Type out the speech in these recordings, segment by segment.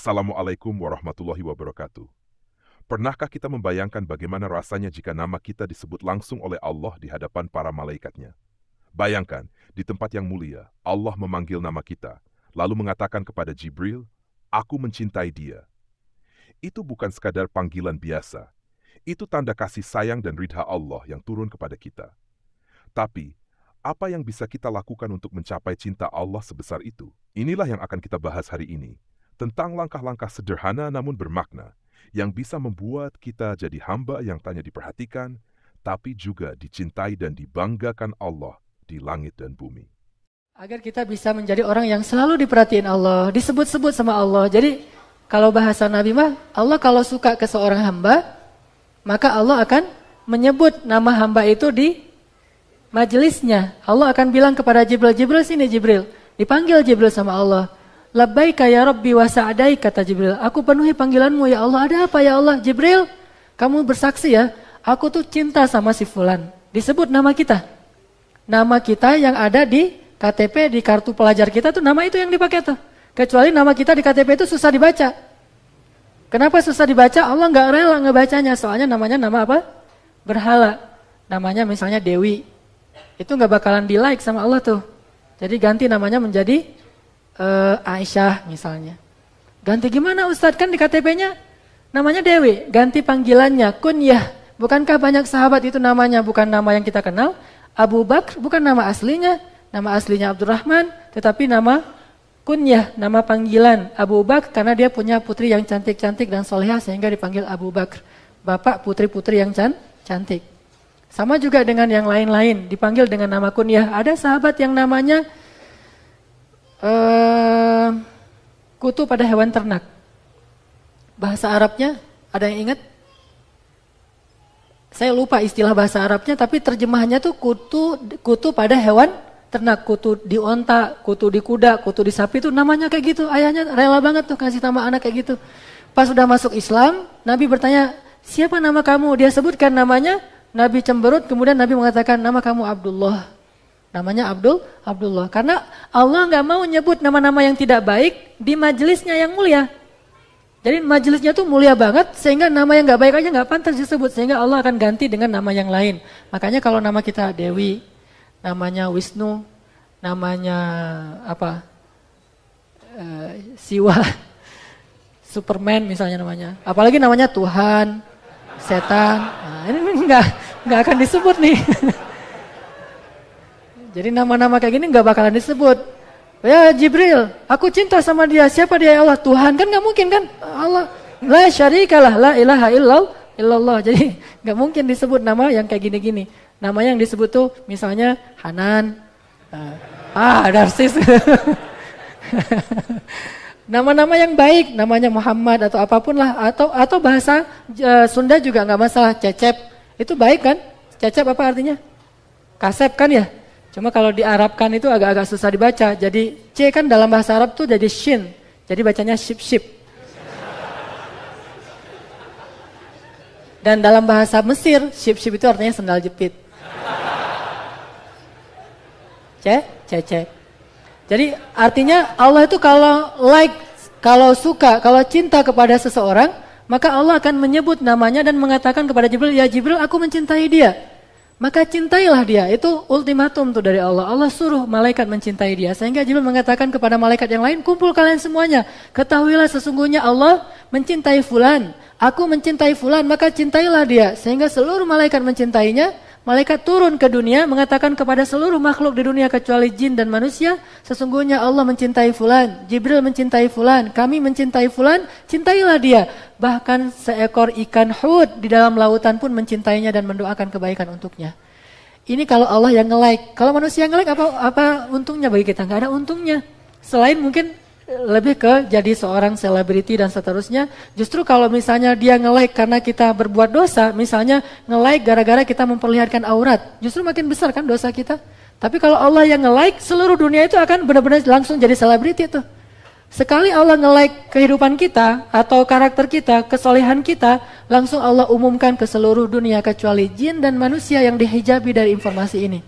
Assalamualaikum warahmatullahi wabarakatuh. Pernahkah kita membayangkan bagaimana rasanya jika nama kita disebut langsung oleh Allah di hadapan para malaikatnya? Bayangkan, di tempat yang mulia, Allah memanggil nama kita, lalu mengatakan kepada Jibril, "Aku mencintai dia." Itu bukan sekadar panggilan biasa. Itu tanda kasih sayang dan ridha Allah yang turun kepada kita. Tapi, apa yang bisa kita lakukan untuk mencapai cinta Allah sebesar itu? Inilah yang akan kita bahas hari ini. Tentang langkah-langkah sederhana namun bermakna, yang bisa membuat kita jadi hamba yang tanya diperhatikan, tapi juga dicintai dan dibanggakan Allah di langit dan bumi. Agar kita bisa menjadi orang yang selalu diperhatiin Allah, disebut-sebut sama Allah. Jadi, kalau bahasa Nabi mah, Allah kalau suka ke seorang hamba, maka Allah akan menyebut nama hamba itu di majelisnya. Allah akan bilang kepada Jibril, "Jibril sini Jibril." Dipanggil Jibril sama Allah. "Labbaika ya Rabbi wa sa'daik," kata Jibril. "Aku penuhi panggilanmu ya Allah." "Ada apa ya Allah?" "Jibril, kamu bersaksi ya, aku tuh cinta sama si fulan." Disebut nama kita. Nama kita yang ada di KTP, di kartu pelajar kita tuh nama itu yang dipakai tuh. Kecuali nama kita di KTP itu susah dibaca. Kenapa susah dibaca? Allah nggak rela ngebacanya, soalnya namanya nama apa? Berhala. Namanya misalnya Dewi. Itu nggak bakalan di-like sama Allah tuh. Jadi ganti namanya menjadi Aisyah misalnya. Ganti gimana Ustadz? Kan di KTP-nya namanya Dewi. Ganti panggilannya kunyah. Bukankah banyak sahabat itu namanya bukan nama yang kita kenal? Abu Bakar bukan nama aslinya. Nama aslinya Abdurrahman. Tetapi nama kunyah, nama panggilan Abu Bakar karena dia punya putri yang cantik-cantik dan solehah sehingga dipanggil Abu Bakar. Bapak putri-putri yang cantik. Sama juga dengan yang lain-lain. Dipanggil dengan nama kunyah. Ada sahabat yang namanya kutu pada hewan ternak. Bahasa Arabnya ada yang ingat? Saya lupa istilah bahasa Arabnya, tapi terjemahannya tuh kutu pada hewan ternak. Kutu di onta, kutu di kuda, kutu di sapi, itu namanya kayak gitu. Ayahnya rela banget tuh kasih nama anak kayak gitu. Pas sudah masuk Islam, Nabi bertanya, "Siapa nama kamu?" Dia sebutkan namanya. Nabi cemberut, kemudian Nabi mengatakan, "Nama kamu Abdullah." Namanya Abdullah. Karena Allah nggak mau nyebut nama-nama yang tidak baik di majelisnya yang mulia. Jadi majelisnya tuh mulia banget, sehingga nama yang nggak baik aja nggak pantas disebut. Sehingga Allah akan ganti dengan nama yang lain. Makanya kalau nama kita Dewi, namanya Wisnu, namanya apa? Siwa, Superman misalnya namanya. Apalagi namanya Tuhan, setan. Nah, ini nggak akan disebut nih. Jadi nama-nama kayak gini nggak bakalan disebut. Ya Jibril, aku cinta sama dia. Siapa dia ya Allah? Tuhan. Kan nggak mungkin kan? Allah. La syarikalah, la ilaha illallah. Jadi nggak mungkin disebut nama yang kayak gini-gini. Nama yang disebut tuh misalnya Hanan. Darsis. Nama-nama yang baik, namanya Muhammad atau apapun lah. Atau bahasa Sunda juga nggak masalah. Cecep. Itu baik kan? Cecep apa artinya? Kasep kan ya? Cuma kalau di Arabkan itu agak-agak susah dibaca. Jadi C kan dalam bahasa Arab tuh jadi shin. Jadi bacanya ship. Dan dalam bahasa Mesir, ship itu artinya sendal jepit. Cecek. Jadi artinya Allah itu kalau suka, kalau cinta kepada seseorang, maka Allah akan menyebut namanya dan mengatakan kepada Jibril, "Ya Jibril, aku mencintai dia." Maka cintailah dia. Itu ultimatum tuh dari Allah. Allah suruh malaikat mencintai dia. Sehingga Jibril mengatakan kepada malaikat yang lain, "Kumpul kalian semuanya. Ketahuilah sesungguhnya Allah mencintai fulan. Aku mencintai fulan, maka cintailah dia." Sehingga seluruh malaikat mencintainya. Malaikat turun ke dunia mengatakan kepada seluruh makhluk di dunia kecuali jin dan manusia, "Sesungguhnya Allah mencintai fulan, Jibril mencintai fulan, kami mencintai fulan, cintailah dia." Bahkan seekor ikan hud di dalam lautan pun mencintainya dan mendoakan kebaikan untuknya. Ini kalau Allah yang nge-like. Kalau manusia yang nge-like apa untungnya bagi kita? Nggak ada untungnya. Selain mungkin lebih ke jadi seorang selebriti dan seterusnya. Justru kalau misalnya dia nge-like karena kita berbuat dosa, misalnya nge-like gara-gara kita memperlihatkan aurat, justru makin besar kan dosa kita. Tapi kalau Allah yang nge-like, seluruh dunia itu akan benar-benar langsung jadi selebriti tuh. Sekali Allah nge-like kehidupan kita atau karakter kita, kesolehan kita, langsung Allah umumkan ke seluruh dunia kecuali jin dan manusia yang dihijabi dari informasi ini.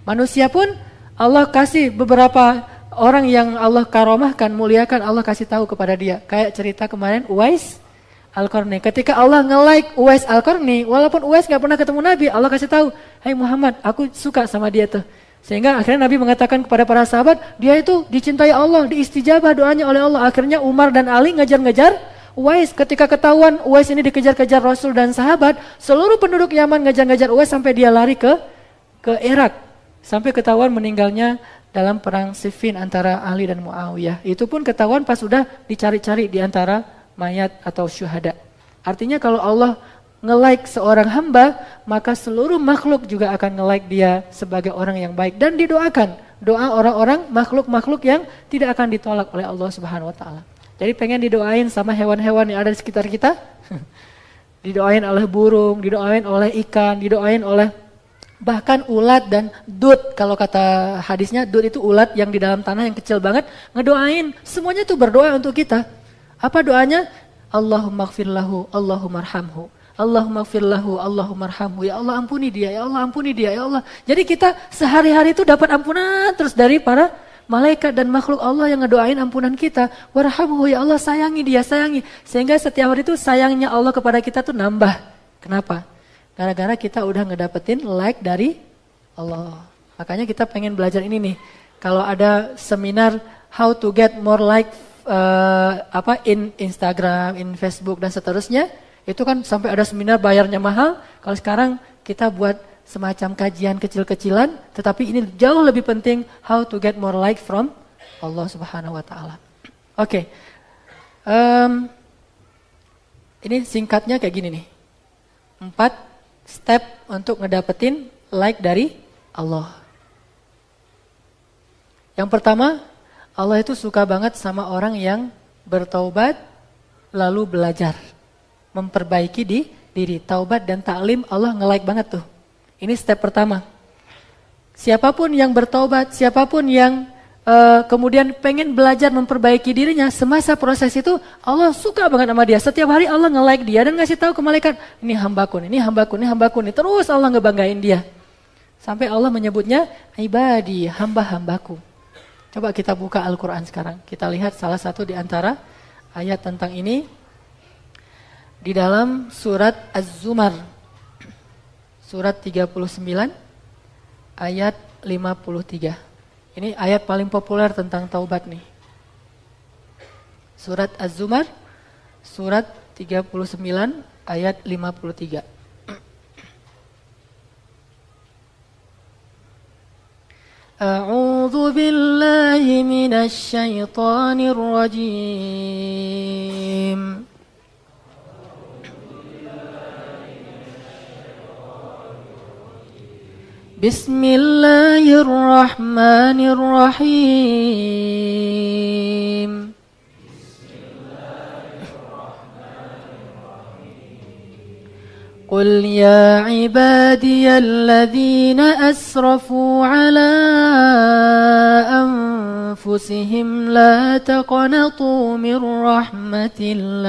Manusia pun Allah kasih beberapa orang yang Allah karomahkan, muliakan, Allah kasih tahu kepada dia. Kayak cerita kemarin Uwais Al-Qarni. Ketika Allah nge-like Uwais Al-Qarni, walaupun Uwais gak pernah ketemu Nabi, Allah kasih tahu, "Hai Muhammad, aku suka sama dia tuh." Sehingga akhirnya Nabi mengatakan kepada para sahabat, dia itu dicintai Allah, diistijabah doanya oleh Allah. Akhirnya Umar dan Ali ngejar-ngejar Uwais. Ketika ketahuan Uwais ini dikejar-kejar Rasul dan sahabat, seluruh penduduk Yaman ngejar-ngejar Uwais sampai dia lari ke Irak. Sampai ketahuan meninggalnya dalam perang Siffin antara Ali dan Muawiyah. Itu pun ketahuan pas sudah dicari-cari di antara mayat atau syuhada. Artinya kalau Allah nge-like seorang hamba, maka seluruh makhluk juga akan nge-like dia sebagai orang yang baik. Dan didoakan. Doa orang-orang makhluk-makhluk yang tidak akan ditolak oleh Allah Subhanahu wa Ta'ala. Jadi pengen didoain sama hewan-hewan yang ada di sekitar kita. Didoain oleh burung, didoain oleh ikan, didoain oleh bahkan ulat dan dut. Kalau kata hadisnya, dut itu ulat yang di dalam tanah yang kecil banget, ngedoain. Semuanya itu berdoa untuk kita. Apa doanya? Allahumma gfir lahu, Allahumma arhamhu. Allahumma gfir lahu, Allahumma arhamhu. Ya Allah ampuni dia, ya Allah ampuni dia, ya Allah. Jadi kita sehari-hari itu dapat ampunan terus dari para malaikat dan makhluk Allah yang ngedoain ampunan kita. Warhamhu, ya Allah sayangi dia, sayangi. Sehingga setiap hari itu sayangnya Allah kepada kita tuh nambah. Kenapa? Gara-gara kita udah ngedapetin like dari Allah. Makanya kita pengen belajar ini nih. Kalau ada seminar how to get more like in Instagram, in Facebook dan seterusnya, itu kan sampai ada seminar bayarnya mahal. Kalau sekarang kita buat semacam kajian kecil-kecilan, tetapi ini jauh lebih penting how to get more like from Allah Subhanahu wa Ta'ala. Oke. Ini singkatnya kayak gini nih. 4 step untuk ngedapetin like dari Allah. Yang pertama, Allah itu suka banget sama orang yang bertaubat lalu belajar, memperbaiki diri. Taubat dan taklim Allah nge-like banget tuh. Ini step pertama. Siapapun yang bertaubat, siapapun yang kemudian pengen belajar memperbaiki dirinya, semasa proses itu Allah suka banget sama dia. Setiap hari Allah nge-like dia dan ngasih tahu ke malaikat, ini hambaku, ini hambaku, ini hambaku, ini. Terus Allah ngebanggain dia. Sampai Allah menyebutnya ibadi, hamba-hambaku. Coba kita buka Al-Quran sekarang. Kita lihat salah satu di antara ayat tentang ini di dalam surat Az-Zumar. Surat 39 ayat 53. Ini ayat paling populer tentang taubat nih. Surat Az-Zumar, surat 39 ayat 53. A'udzu billahi minasy syaithanir rajim. Bismillahirrahmanirrahim. Qul ya ibadiyalladzina asrafu ala anfusihim la taqnatu min rahmatillah.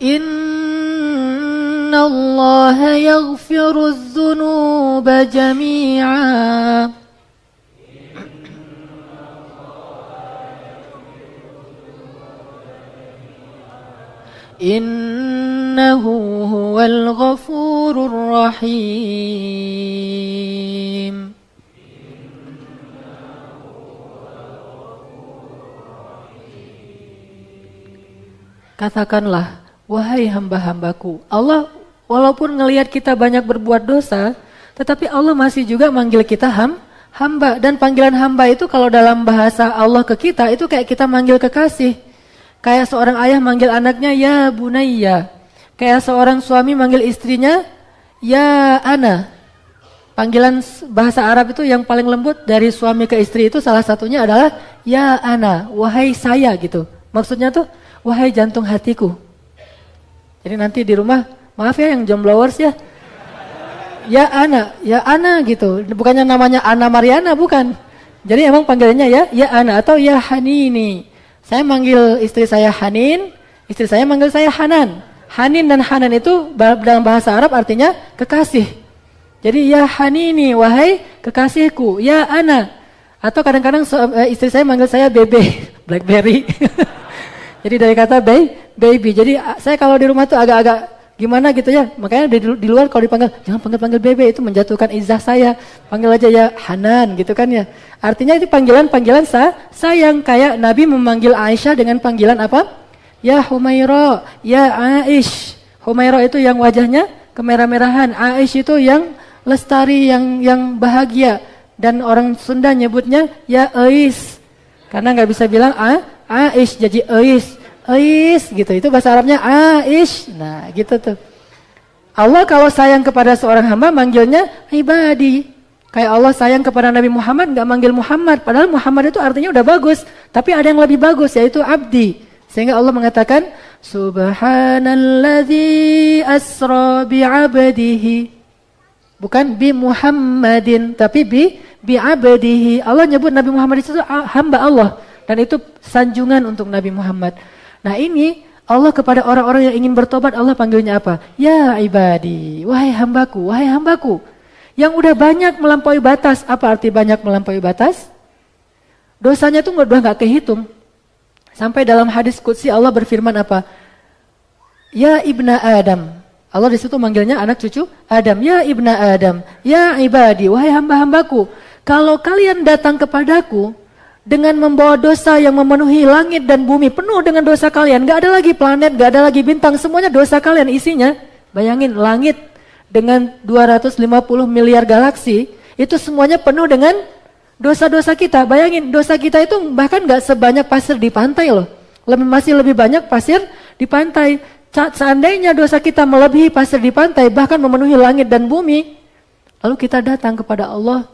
Inna Allah yaghfiru dzunuba jami'a. Innahu huwal ghafurur rahim. Katakanlah, wahai hamba-hambaku, Allah walaupun ngelihat kita banyak berbuat dosa, tetapi Allah masih juga manggil kita hamba. Dan panggilan hamba itu kalau dalam bahasa Allah ke kita, itu kayak kita manggil kekasih. Kayak seorang ayah manggil anaknya, ya bunayya. Kayak seorang suami manggil istrinya, ya ana. Panggilan bahasa Arab itu yang paling lembut dari suami ke istri itu salah satunya adalah, ya ana, wahai saya gitu. Maksudnya tuh, wahai jantung hatiku. Jadi nanti di rumah, maaf ya yang jomblowers ya. Ya Ana gitu. Bukannya namanya Ana Mariana, bukan. Jadi emang panggilannya ya ana atau ya hanini. Saya manggil istri saya Hanin, istri saya manggil saya Hanan. Hanin dan Hanan itu dalam bahasa Arab artinya kekasih. Jadi ya hanini, wahai kekasihku, ya ana. Atau kadang-kadang istri saya manggil saya Bebe, Blackberry. Jadi dari kata baby. Jadi saya kalau di rumah tuh agak-agak gimana gitu ya. Makanya di luar kalau dipanggil, jangan panggil Bebe, itu menjatuhkan izah saya. Panggil aja ya Hanan gitu kan ya. Artinya itu panggilan sayang. Kayak Nabi memanggil Aisyah dengan panggilan apa? Ya Humaira, ya Aish. Humaira itu yang wajahnya kemerah-merahan. Aish itu yang lestari, yang bahagia. Dan orang Sunda nyebutnya ya Ais. Karena nggak bisa bilang Aish, jadi Ais gitu. Itu bahasa Arabnya Aish. Nah gitu tuh. Allah kalau sayang kepada seorang hamba manggilnya ibadi. Kayak Allah sayang kepada Nabi Muhammad nggak manggil Muhammad. Padahal Muhammad itu artinya udah bagus. Tapi ada yang lebih bagus yaitu abdi. Sehingga Allah mengatakan Subhanalladzi asra bi'abdihi. Bukan bi Muhammadin, tapi bi abdihi. Allah nyebut Nabi Muhammad itu hamba Allah. Dan itu sanjungan untuk Nabi Muhammad. Nah ini Allah kepada orang-orang yang ingin bertobat, Allah panggilnya apa? Ya ibadi, wahai hambaku. Yang udah banyak melampaui batas. Apa arti banyak melampaui batas? Dosanya itu udah gak kehitung. Sampai dalam hadis qudsi Allah berfirman apa? Ya ibna Adam. Allah di situ manggilnya anak cucu Adam. Ya ibna Adam, ya ibadi, wahai hamba-hambaku. Kalau kalian datang kepadaku dengan membawa dosa yang memenuhi langit dan bumi, penuh dengan dosa kalian, gak ada lagi planet, gak ada lagi bintang, semuanya dosa kalian isinya. Bayangin langit dengan 250 miliar galaksi, itu semuanya penuh dengan dosa-dosa kita. Bayangin dosa kita itu bahkan gak sebanyak pasir di pantai loh. Masih lebih banyak pasir di pantai. Seandainya dosa kita melebihi pasir di pantai, bahkan memenuhi langit dan bumi, lalu kita datang kepada Allah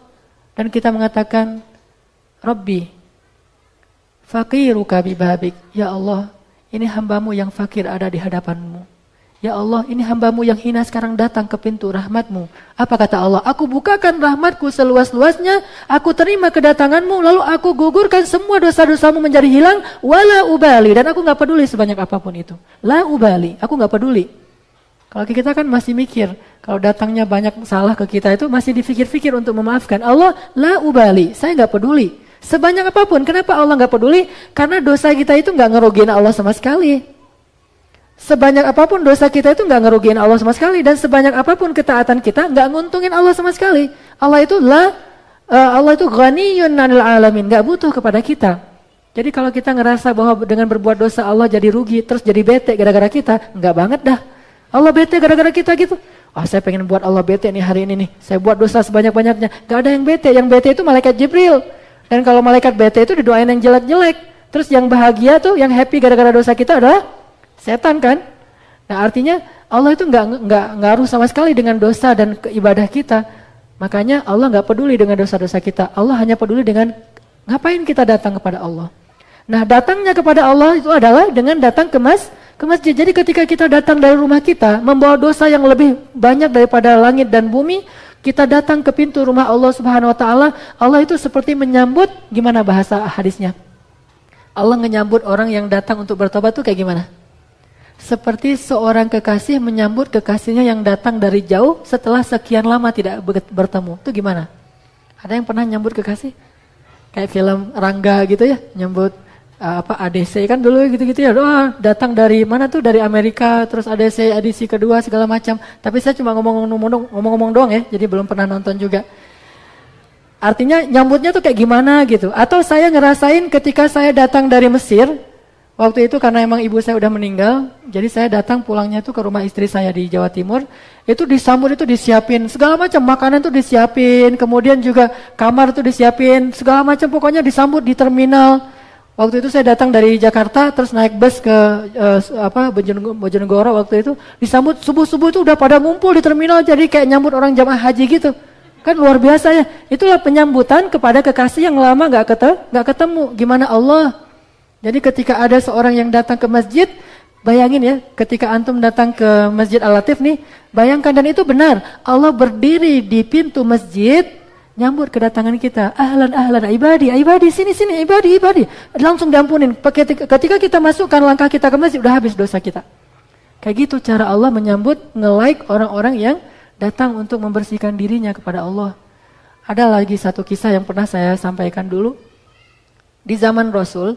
dan kita mengatakan, Rabbi, faqiruka bibabik. Ya Allah, ini hambamu yang fakir ada di hadapanmu. Ya Allah, ini hambamu yang hina sekarang datang ke pintu rahmatmu. Apa kata Allah? Aku bukakan rahmatku seluas-luasnya, aku terima kedatanganmu, lalu aku gugurkan semua dosa-dosamu menjadi hilang, wala ubali. Dan aku gak peduli sebanyak apapun itu. La ubali, aku gak peduli. Kalau kita kan masih mikir, kalau datangnya banyak salah ke kita itu masih dipikir-pikir untuk memaafkan. Allah, la ubali, saya gak peduli. Sebanyak apapun, kenapa Allah gak peduli? Karena dosa kita itu gak ngerugiin Allah sama sekali. Sebanyak apapun dosa kita itu nggak ngerugiin Allah sama sekali, dan sebanyak apapun ketaatan kita nggak nguntungin Allah sama sekali. Allah itu ghaniyun 'anil alamin, nggak butuh kepada kita. Jadi kalau kita ngerasa bahwa dengan berbuat dosa Allah jadi rugi, terus jadi bete gara-gara kita, nggak banget dah. Allah bete gara-gara kita gitu. Saya pengen buat Allah bete nih hari ini nih. Saya buat dosa sebanyak-banyaknya. Nggak ada yang bete. Yang bete itu malaikat Jibril. Dan kalau malaikat bete itu didoain yang jelek-jelek. Terus yang bahagia tuh, yang happy gara-gara dosa kita adalah setan kan? Nah artinya Allah itu nggak ngaruh sama sekali dengan dosa dan ibadah kita. Makanya Allah nggak peduli dengan dosa-dosa kita. Allah hanya peduli dengan ngapain kita datang kepada Allah. Nah datangnya kepada Allah itu adalah dengan datang ke masjid. Jadi ketika kita datang dari rumah kita membawa dosa yang lebih banyak daripada langit dan bumi, kita datang ke pintu rumah Allah Subhanahu Wa Taala. Allah itu seperti menyambut, gimana bahasa hadisnya? Allah menyambut orang yang datang untuk bertobat tuh kayak gimana? Seperti seorang kekasih menyambut kekasihnya yang datang dari jauh setelah sekian lama tidak bertemu. Itu gimana? Ada yang pernah nyambut kekasih? Kayak film Rangga gitu ya, nyambut ADC kan dulu gitu-gitu ya. Datang dari mana tuh? Dari Amerika, terus ADC edisi kedua segala macam. Tapi saya cuma ngomong-ngomong doang ya, jadi belum pernah nonton juga. Artinya nyambutnya tuh kayak gimana gitu. Atau saya ngerasain ketika saya datang dari Mesir. Waktu itu karena emang ibu saya udah meninggal, jadi saya datang pulangnya tuh ke rumah istri saya di Jawa Timur. Itu disambut, itu disiapin segala macam makanan tuh disiapin, kemudian juga kamar tuh disiapin, segala macam pokoknya disambut di terminal. Waktu itu saya datang dari Jakarta, terus naik bus ke Bojonegoro. Waktu itu disambut subuh-subuh itu udah pada ngumpul di terminal, jadi kayak nyambut orang jamaah haji gitu. Kan luar biasa ya. Itulah penyambutan kepada kekasih yang lama nggak ketemu. Gimana Allah? Jadi ketika ada seorang yang datang ke masjid, bayangin ya, ketika antum datang ke Masjid Al-Latif nih, bayangkan, dan itu benar, Allah berdiri di pintu masjid nyambut kedatangan kita. Ahlan ahlan ibadi, ibadi sini sini ibadi ibadi. Langsung diampunin. Ketika kita masukkan langkah kita ke masjid udah habis dosa kita. Kayak gitu cara Allah menyambut, nge-like orang-orang yang datang untuk membersihkan dirinya kepada Allah. Ada lagi satu kisah yang pernah saya sampaikan dulu. Di zaman Rasul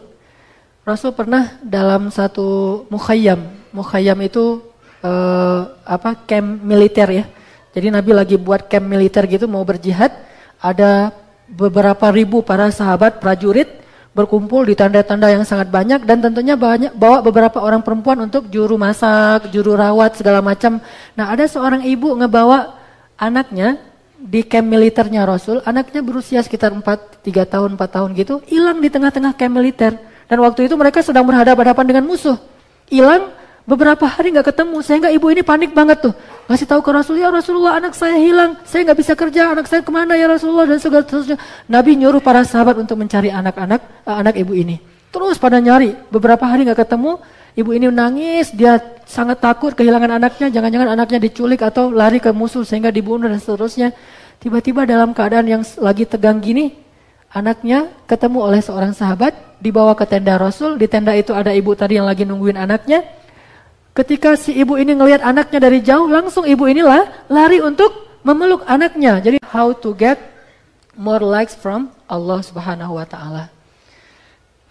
pernah dalam satu mukhayyam. Mukhayyam itu camp militer ya. Jadi Nabi lagi buat camp militer gitu mau berjihad. Ada beberapa ribu para sahabat prajurit berkumpul di tanda-tanda yang sangat banyak dan tentunya bawa beberapa orang perempuan untuk juru masak, juru rawat segala macam. Nah, ada seorang ibu ngebawa anaknya di camp militernya Rasul. Anaknya berusia sekitar 3 tahun, 4 tahun gitu, hilang di tengah-tengah camp militer. Dan waktu itu mereka sedang berhadapan-hadapan dengan musuh. Hilang beberapa hari nggak ketemu, sehingga ibu ini panik banget tuh. Ngasih tahu ke Rasul, ya Rasulullah anak saya hilang, saya nggak bisa kerja, anak saya kemana ya Rasulullah dan segala seterusnya. Nabi nyuruh para sahabat untuk mencari anak ibu ini. Terus pada nyari, beberapa hari nggak ketemu, ibu ini nangis, dia sangat takut kehilangan anaknya, jangan-jangan anaknya diculik atau lari ke musuh sehingga dibunuh dan seterusnya. Tiba-tiba dalam keadaan yang lagi tegang gini, anaknya ketemu oleh seorang sahabat, dibawa ke tenda Rasul, di tenda itu ada ibu tadi yang lagi nungguin anaknya. Ketika si ibu ini ngelihat anaknya dari jauh, langsung ibu inilah lari untuk memeluk anaknya. Jadi how to get more likes from Allah Subhanahu wa taala.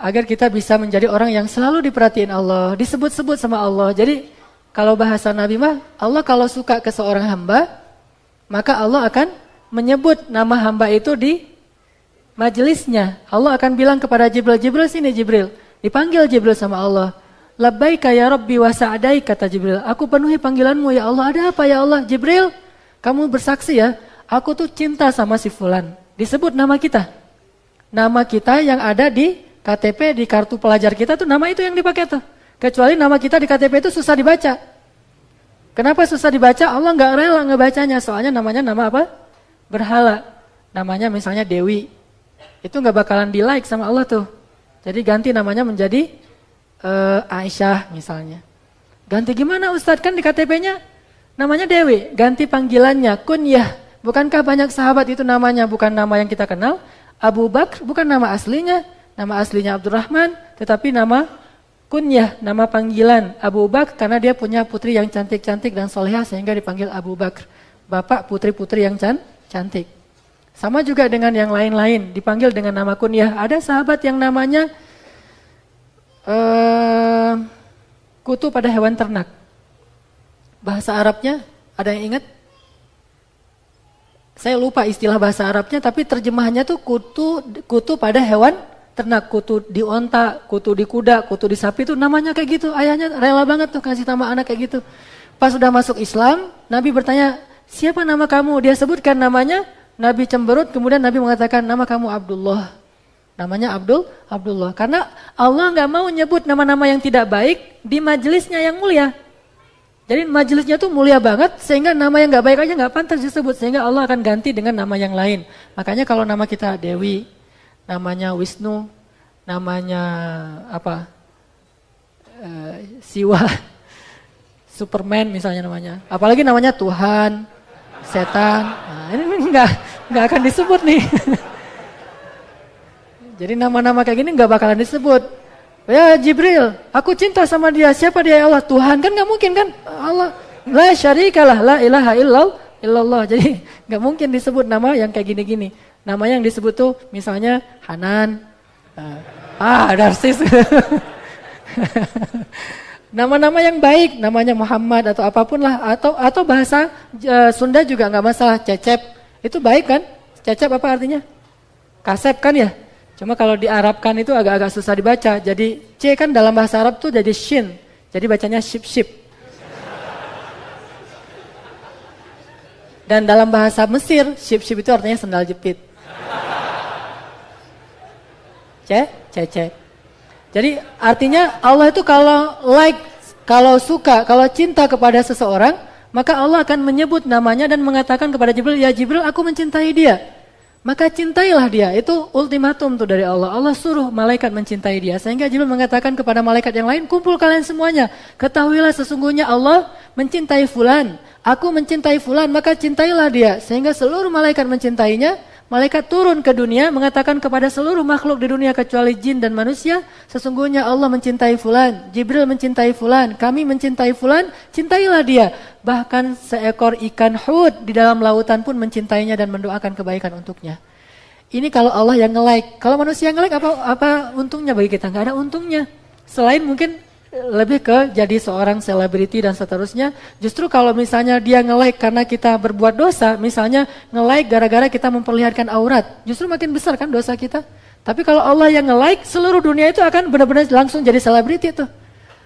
Agar kita bisa menjadi orang yang selalu diperhatiin Allah, disebut-sebut sama Allah. Jadi kalau bahasa Nabi mah, Allah kalau suka ke seorang hamba, maka Allah akan menyebut nama hamba itu di majelisnya. Allah akan bilang kepada Jibril, Jibril sini Jibril. Dipanggil Jibril sama Allah. Labbaika ya Rabbi wa sa'daik, kata Jibril. Aku penuhi panggilanmu ya Allah. Ada apa ya Allah? Jibril, kamu bersaksi ya, aku tuh cinta sama si fulan. Disebut nama kita. Nama kita yang ada di KTP, di kartu pelajar kita tuh nama itu yang dipakai tuh. Kecuali nama kita di KTP itu susah dibaca. Kenapa susah dibaca? Allah nggak rela ngebacanya. Soalnya namanya nama apa? Berhala. Namanya misalnya Dewi. Itu nggak bakalan di like sama Allah tuh. Jadi ganti namanya menjadi Aisyah misalnya. Ganti gimana Ustadz? Kan di KTP-nya namanya Dewi. Ganti panggilannya kunyah. Bukankah banyak sahabat itu namanya bukan nama yang kita kenal? Abu Bakar bukan nama aslinya. Nama aslinya Abdurrahman. Tetapi nama kunyah, nama panggilan Abu Bakar. Karena dia punya putri yang cantik-cantik dan solehah sehingga dipanggil Abu Bakar. Bapak putri-putri yang cantik. Sama juga dengan yang lain-lain. Dipanggil dengan nama kunyah. Ada sahabat yang namanya kutu pada hewan ternak. Bahasa Arabnya ada yang ingat? Saya lupa istilah bahasa Arabnya, tapi terjemahannya tuh kutu pada hewan ternak. Kutu di onta, kutu di kuda, kutu di sapi itu namanya kayak gitu. Ayahnya rela banget tuh kasih nama anak kayak gitu. Pas sudah masuk Islam, Nabi bertanya, siapa nama kamu? Dia sebutkan namanya, Nabi cemberut, kemudian Nabi mengatakan, nama kamu Abdullah. Namanya Abdullah. Karena Allah nggak mau nyebut nama-nama yang tidak baik di majelisnya yang mulia. Jadi majelisnya tuh mulia banget sehingga nama yang nggak baik aja nggak pantas disebut. Sehingga Allah akan ganti dengan nama yang lain. Makanya kalau nama kita Dewi, namanya Wisnu, namanya apa? Siwa, Superman misalnya namanya. Apalagi namanya Tuhan, setan. Nah, ini nggak akan disebut nih. Jadi nama-nama kayak gini nggak bakalan disebut. Ya Jibril, aku cinta sama dia. Siapa dia ya Allah? Tuhan. Kan nggak mungkin kan? Allah. La syarikalah, la ilaha illallah. Jadi nggak mungkin disebut nama yang kayak gini-gini. Nama yang disebut tuh misalnya Hanan. Darsis. Nama-nama yang baik, namanya Muhammad atau apapun lah. Atau bahasa Sunda juga nggak masalah. Cecep. Itu baik kan? Cecep apa artinya? Kasep kan ya? Cuma kalau diarabkan itu agak-agak susah dibaca. Jadi C kan dalam bahasa Arab tuh jadi shin. Jadi bacanya ship. Dan dalam bahasa Mesir, ship itu artinya sendal jepit. C. Jadi artinya Allah itu kalau like, kalau suka, kalau cinta kepada seseorang, maka Allah akan menyebut namanya dan mengatakan kepada Jibril, ya Jibril aku mencintai dia. Maka cintailah dia, itu ultimatum tuh dari Allah. Allah suruh malaikat mencintai dia. Sehingga Jibril mengatakan kepada malaikat yang lain, kumpul kalian semuanya. Ketahuilah sesungguhnya Allah mencintai fulan. Aku mencintai fulan, maka cintailah dia. Sehingga seluruh malaikat mencintainya. Malaikat turun ke dunia mengatakan kepada seluruh makhluk di dunia kecuali jin dan manusia, sesungguhnya Allah mencintai fulan, Jibril mencintai fulan, kami mencintai fulan, cintailah dia. Bahkan seekor ikan hud di dalam lautan pun mencintainya dan mendoakan kebaikan untuknya. Ini kalau Allah yang nge-like. Kalau manusia yang nge-like apa untungnya bagi kita? Nggak ada untungnya. Selain mungkin lebih ke jadi seorang selebriti dan seterusnya. Justru kalau misalnya dia nge-like karena kita berbuat dosa, misalnya nge-like gara-gara kita memperlihatkan aurat, justru makin besar kan dosa kita. Tapi kalau Allah yang nge-like, seluruh dunia itu akan benar-benar langsung jadi selebriti tuh.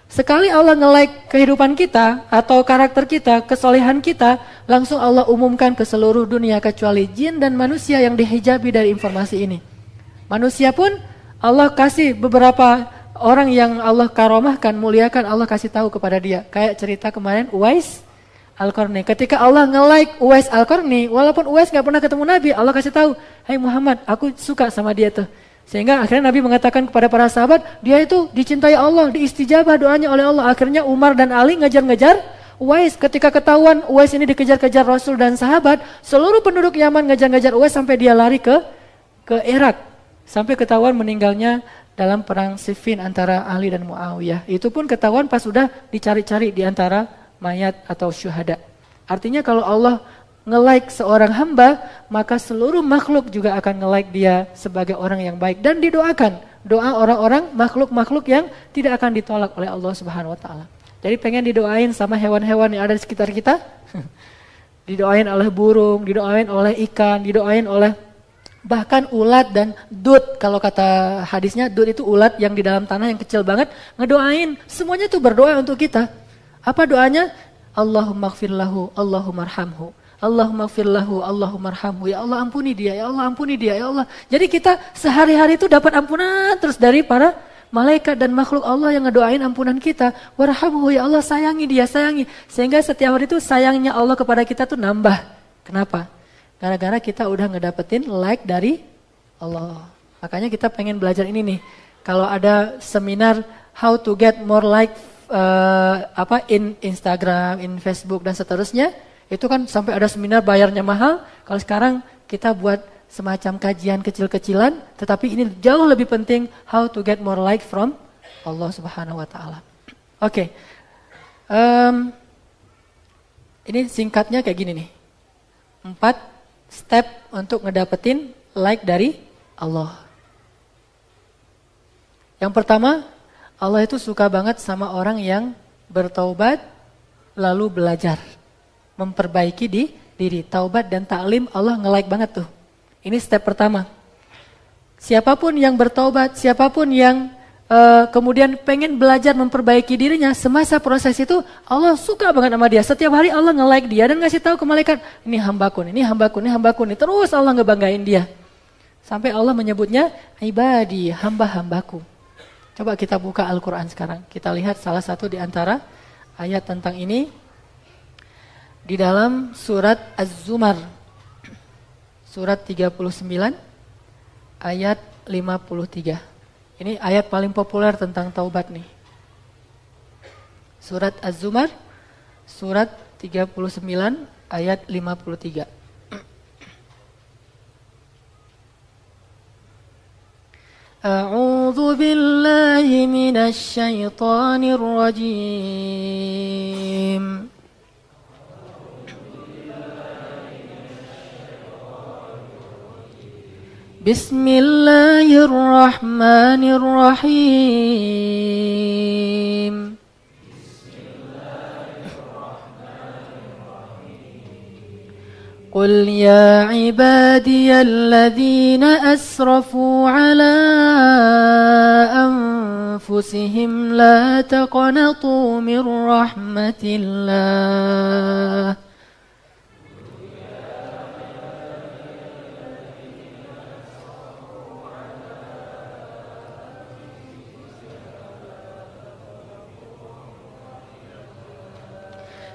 Sekali Allah nge-like kehidupan kita atau karakter kita, kesolehan kita, langsung Allah umumkan ke seluruh dunia kecuali jin dan manusia yang dihijabi dari informasi ini. Manusia pun Allah kasih beberapa orang yang Allah karomahkan, muliakan, Allah kasih tahu kepada dia. Kayak cerita kemarin Uwais Al-Qarni. Ketika Allah nge-like Uwais Al-Qarni, walaupun Uwais gak pernah ketemu Nabi, Allah kasih tahu, "Hai Muhammad, aku suka sama dia tuh." Sehingga akhirnya Nabi mengatakan kepada para sahabat, dia itu dicintai Allah, diistijabah doanya oleh Allah. Akhirnya Umar dan Ali ngejar-ngejar Uwais. Ketika ketahuan Uwais ini dikejar-kejar Rasul dan sahabat, seluruh penduduk Yaman ngejar-ngejar Uwais sampai dia lari ke Irak. Sampai ketahuan meninggalnya dalam perang Siffin antara Ali dan Muawiyah. Itu pun ketahuan pas sudah dicari-cari di antara mayat atau syuhada. Artinya kalau Allah nge-like seorang hamba, maka seluruh makhluk juga akan nge-like dia sebagai orang yang baik. Dan didoakan, doa orang-orang makhluk-makhluk yang tidak akan ditolak oleh Allah Subhanahu wa Ta'ala. Jadi pengen didoain sama hewan-hewan yang ada di sekitar kita? Didoain oleh burung, didoain oleh ikan, didoain oleh bahkan ulat dan dut. Kalau kata hadisnya, dut itu ulat yang di dalam tanah yang kecil banget, ngedoain. Semuanya itu berdoa untuk kita. Apa doanya? Allahumma gfir lahu, Allahumma arhamhu. Allahumma gfir lahu, Allahumma arhamhu. Ya Allah ampuni dia, ya Allah ampuni dia, ya Allah. Jadi kita sehari-hari itu dapat ampunan terus dari para malaikat dan makhluk Allah yang ngedoain ampunan kita. Warhamhu, ya Allah sayangi dia, sayangi. Sehingga setiap hari itu sayangnya Allah kepada kita tuh nambah. Kenapa? Gara-gara kita udah ngedapetin like dari Allah. Makanya kita pengen belajar ini nih. Kalau ada seminar how to get more like in Instagram, in Facebook dan seterusnya, itu kan sampai ada seminar bayarnya mahal. Kalau sekarang kita buat semacam kajian kecil-kecilan, tetapi ini jauh lebih penting how to get more like from Allah Subhanahu wa Ta'ala. Oke. Ini singkatnya kayak gini nih. 4 step untuk ngedapetin like dari Allah. Yang pertama, Allah itu suka banget sama orang yang bertaubat lalu belajar. Memperbaiki diri. Taubat dan taklim Allah nge-like banget tuh. Ini step pertama. Siapapun yang bertaubat, siapapun yang kemudian pengen belajar memperbaiki dirinya, semasa proses itu Allah suka banget sama dia. Setiap hari Allah nge-like dia dan ngasih tahu ke malaikat, ini hambaku, ini hambaku, ini hambaku, ini terus Allah ngebanggain dia. Sampai Allah menyebutnya ibadi, hamba-hambaku. Coba kita buka Al-Quran sekarang. Kita lihat salah satu di antara ayat tentang ini di dalam surat Az-Zumar. Surat 39 ayat 53. Ini ayat paling populer tentang taubat nih. Surat Az-Zumar, surat 39 ayat 53. A'udzu billahi minasy syaithanir rajim. Bismillahirrahmanirrahim. Qul ya ibadiyalladzina asrafu ala anfusihim la taqnatu min rahmatillah.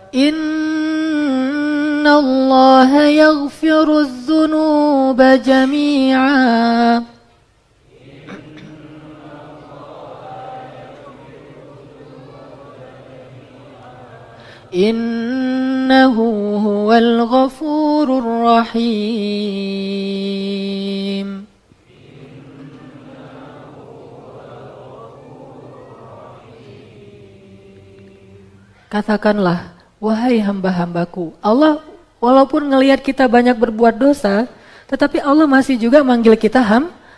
Inna Allah yaghfiru dzunuba jami'a. Innahu huwal ghafurur rahim. Katakanlah, wahai hamba-hambaku. Allah walaupun ngelihat kita banyak berbuat dosa, tetapi Allah masih juga manggil kita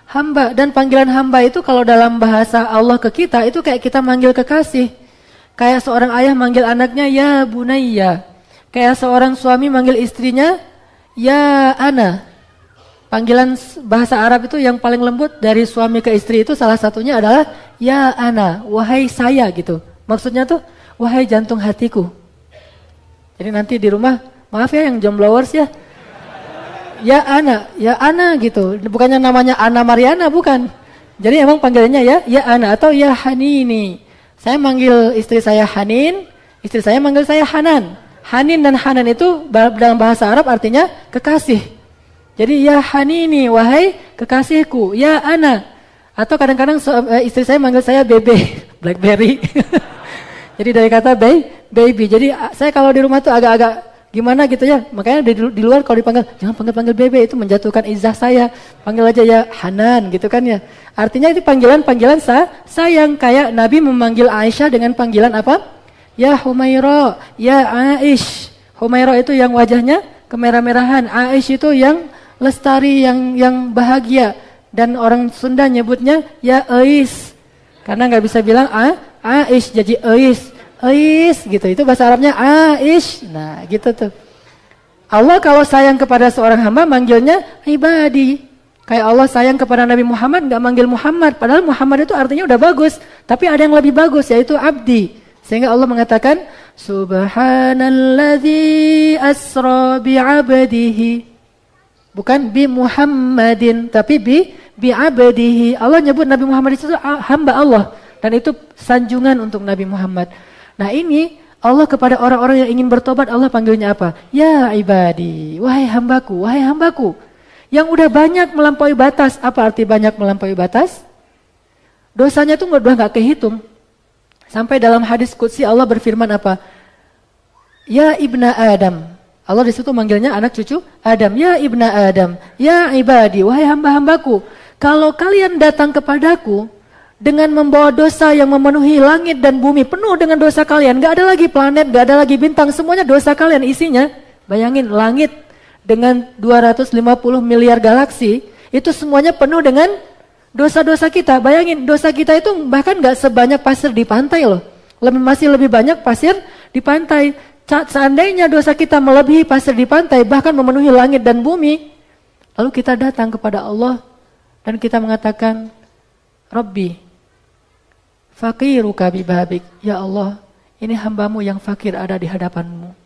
hamba. Dan panggilan hamba itu kalau dalam bahasa Allah ke kita, itu kayak kita manggil kekasih. Kayak seorang ayah manggil anaknya, ya bunayya. Kayak seorang suami manggil istrinya, ya ana. Panggilan bahasa Arab itu yang paling lembut dari suami ke istri itu salah satunya adalah, ya ana, wahai saya gitu. Maksudnya tuh, wahai jantung hatiku. Jadi nanti di rumah, maaf ya yang jomblowers ya. Ya Ana gitu. Bukannya namanya Ana Mariana, bukan. Jadi emang panggilannya ya Ana atau ya Hanini. Saya manggil istri saya Hanin, istri saya manggil saya Hanan. Hanin dan Hanan itu dalam bahasa Arab artinya kekasih. Jadi ya Hanini, wahai kekasihku, ya Ana. Atau kadang-kadang istri saya manggil saya Bebe, Blackberry. Jadi dari kata baby. Jadi saya kalau di rumah tuh agak-agak gimana gitu ya. Makanya di luar kalau dipanggil, jangan panggil Bebe, itu menjatuhkan izah saya. Panggil aja ya Hanan gitu kan ya. Artinya itu panggilan sayang. Kayak Nabi memanggil Aisyah dengan panggilan apa? Ya Humaira, ya Aish. Humaira itu yang wajahnya kemerah-merahan. Aish itu yang lestari, yang bahagia. Dan orang Sunda nyebutnya ya Ais. Karena nggak bisa bilang Aish jadi Ais gitu. Itu bahasa Arabnya Aish. Nah, gitu tuh. Allah kalau sayang kepada seorang hamba manggilnya ibadi. Kayak Allah sayang kepada Nabi Muhammad enggak manggil Muhammad, padahal Muhammad itu artinya udah bagus, tapi ada yang lebih bagus yaitu abdi. Sehingga Allah mengatakan subhanalladzi asra bi'abdihi. Bukan bi Muhammadin, tapi bi abdihi. Allah nyebut Nabi Muhammad itu hamba Allah. Dan itu sanjungan untuk Nabi Muhammad. Nah ini Allah kepada orang-orang yang ingin bertobat, Allah panggilnya apa? Ya ibadi, wahai hambaku, wahai hambaku. Yang udah banyak melampaui batas. Apa arti banyak melampaui batas? Dosanya tuh udah gak kehitung. Sampai dalam hadis qudsi Allah berfirman apa? Ya ibna Adam. Allah disitu manggilnya anak cucu Adam. Ya ibna Adam, ya ibadi, wahai hamba-hambaku. Kalau kalian datang kepadaku dengan membawa dosa yang memenuhi langit dan bumi, penuh dengan dosa kalian. Gak ada lagi planet, gak ada lagi bintang, semuanya dosa kalian isinya. Bayangin langit dengan 250 miliar galaksi, itu semuanya penuh dengan dosa-dosa kita. Bayangin, dosa kita itu bahkan gak sebanyak pasir di pantai loh. Masih lebih banyak pasir di pantai. Seandainya dosa kita melebihi pasir di pantai, bahkan memenuhi langit dan bumi, lalu kita datang kepada Allah dan kita mengatakan, Rabbi, faqiruka bibabik. Ya Allah, ini hambamu yang fakir ada di hadapanmu.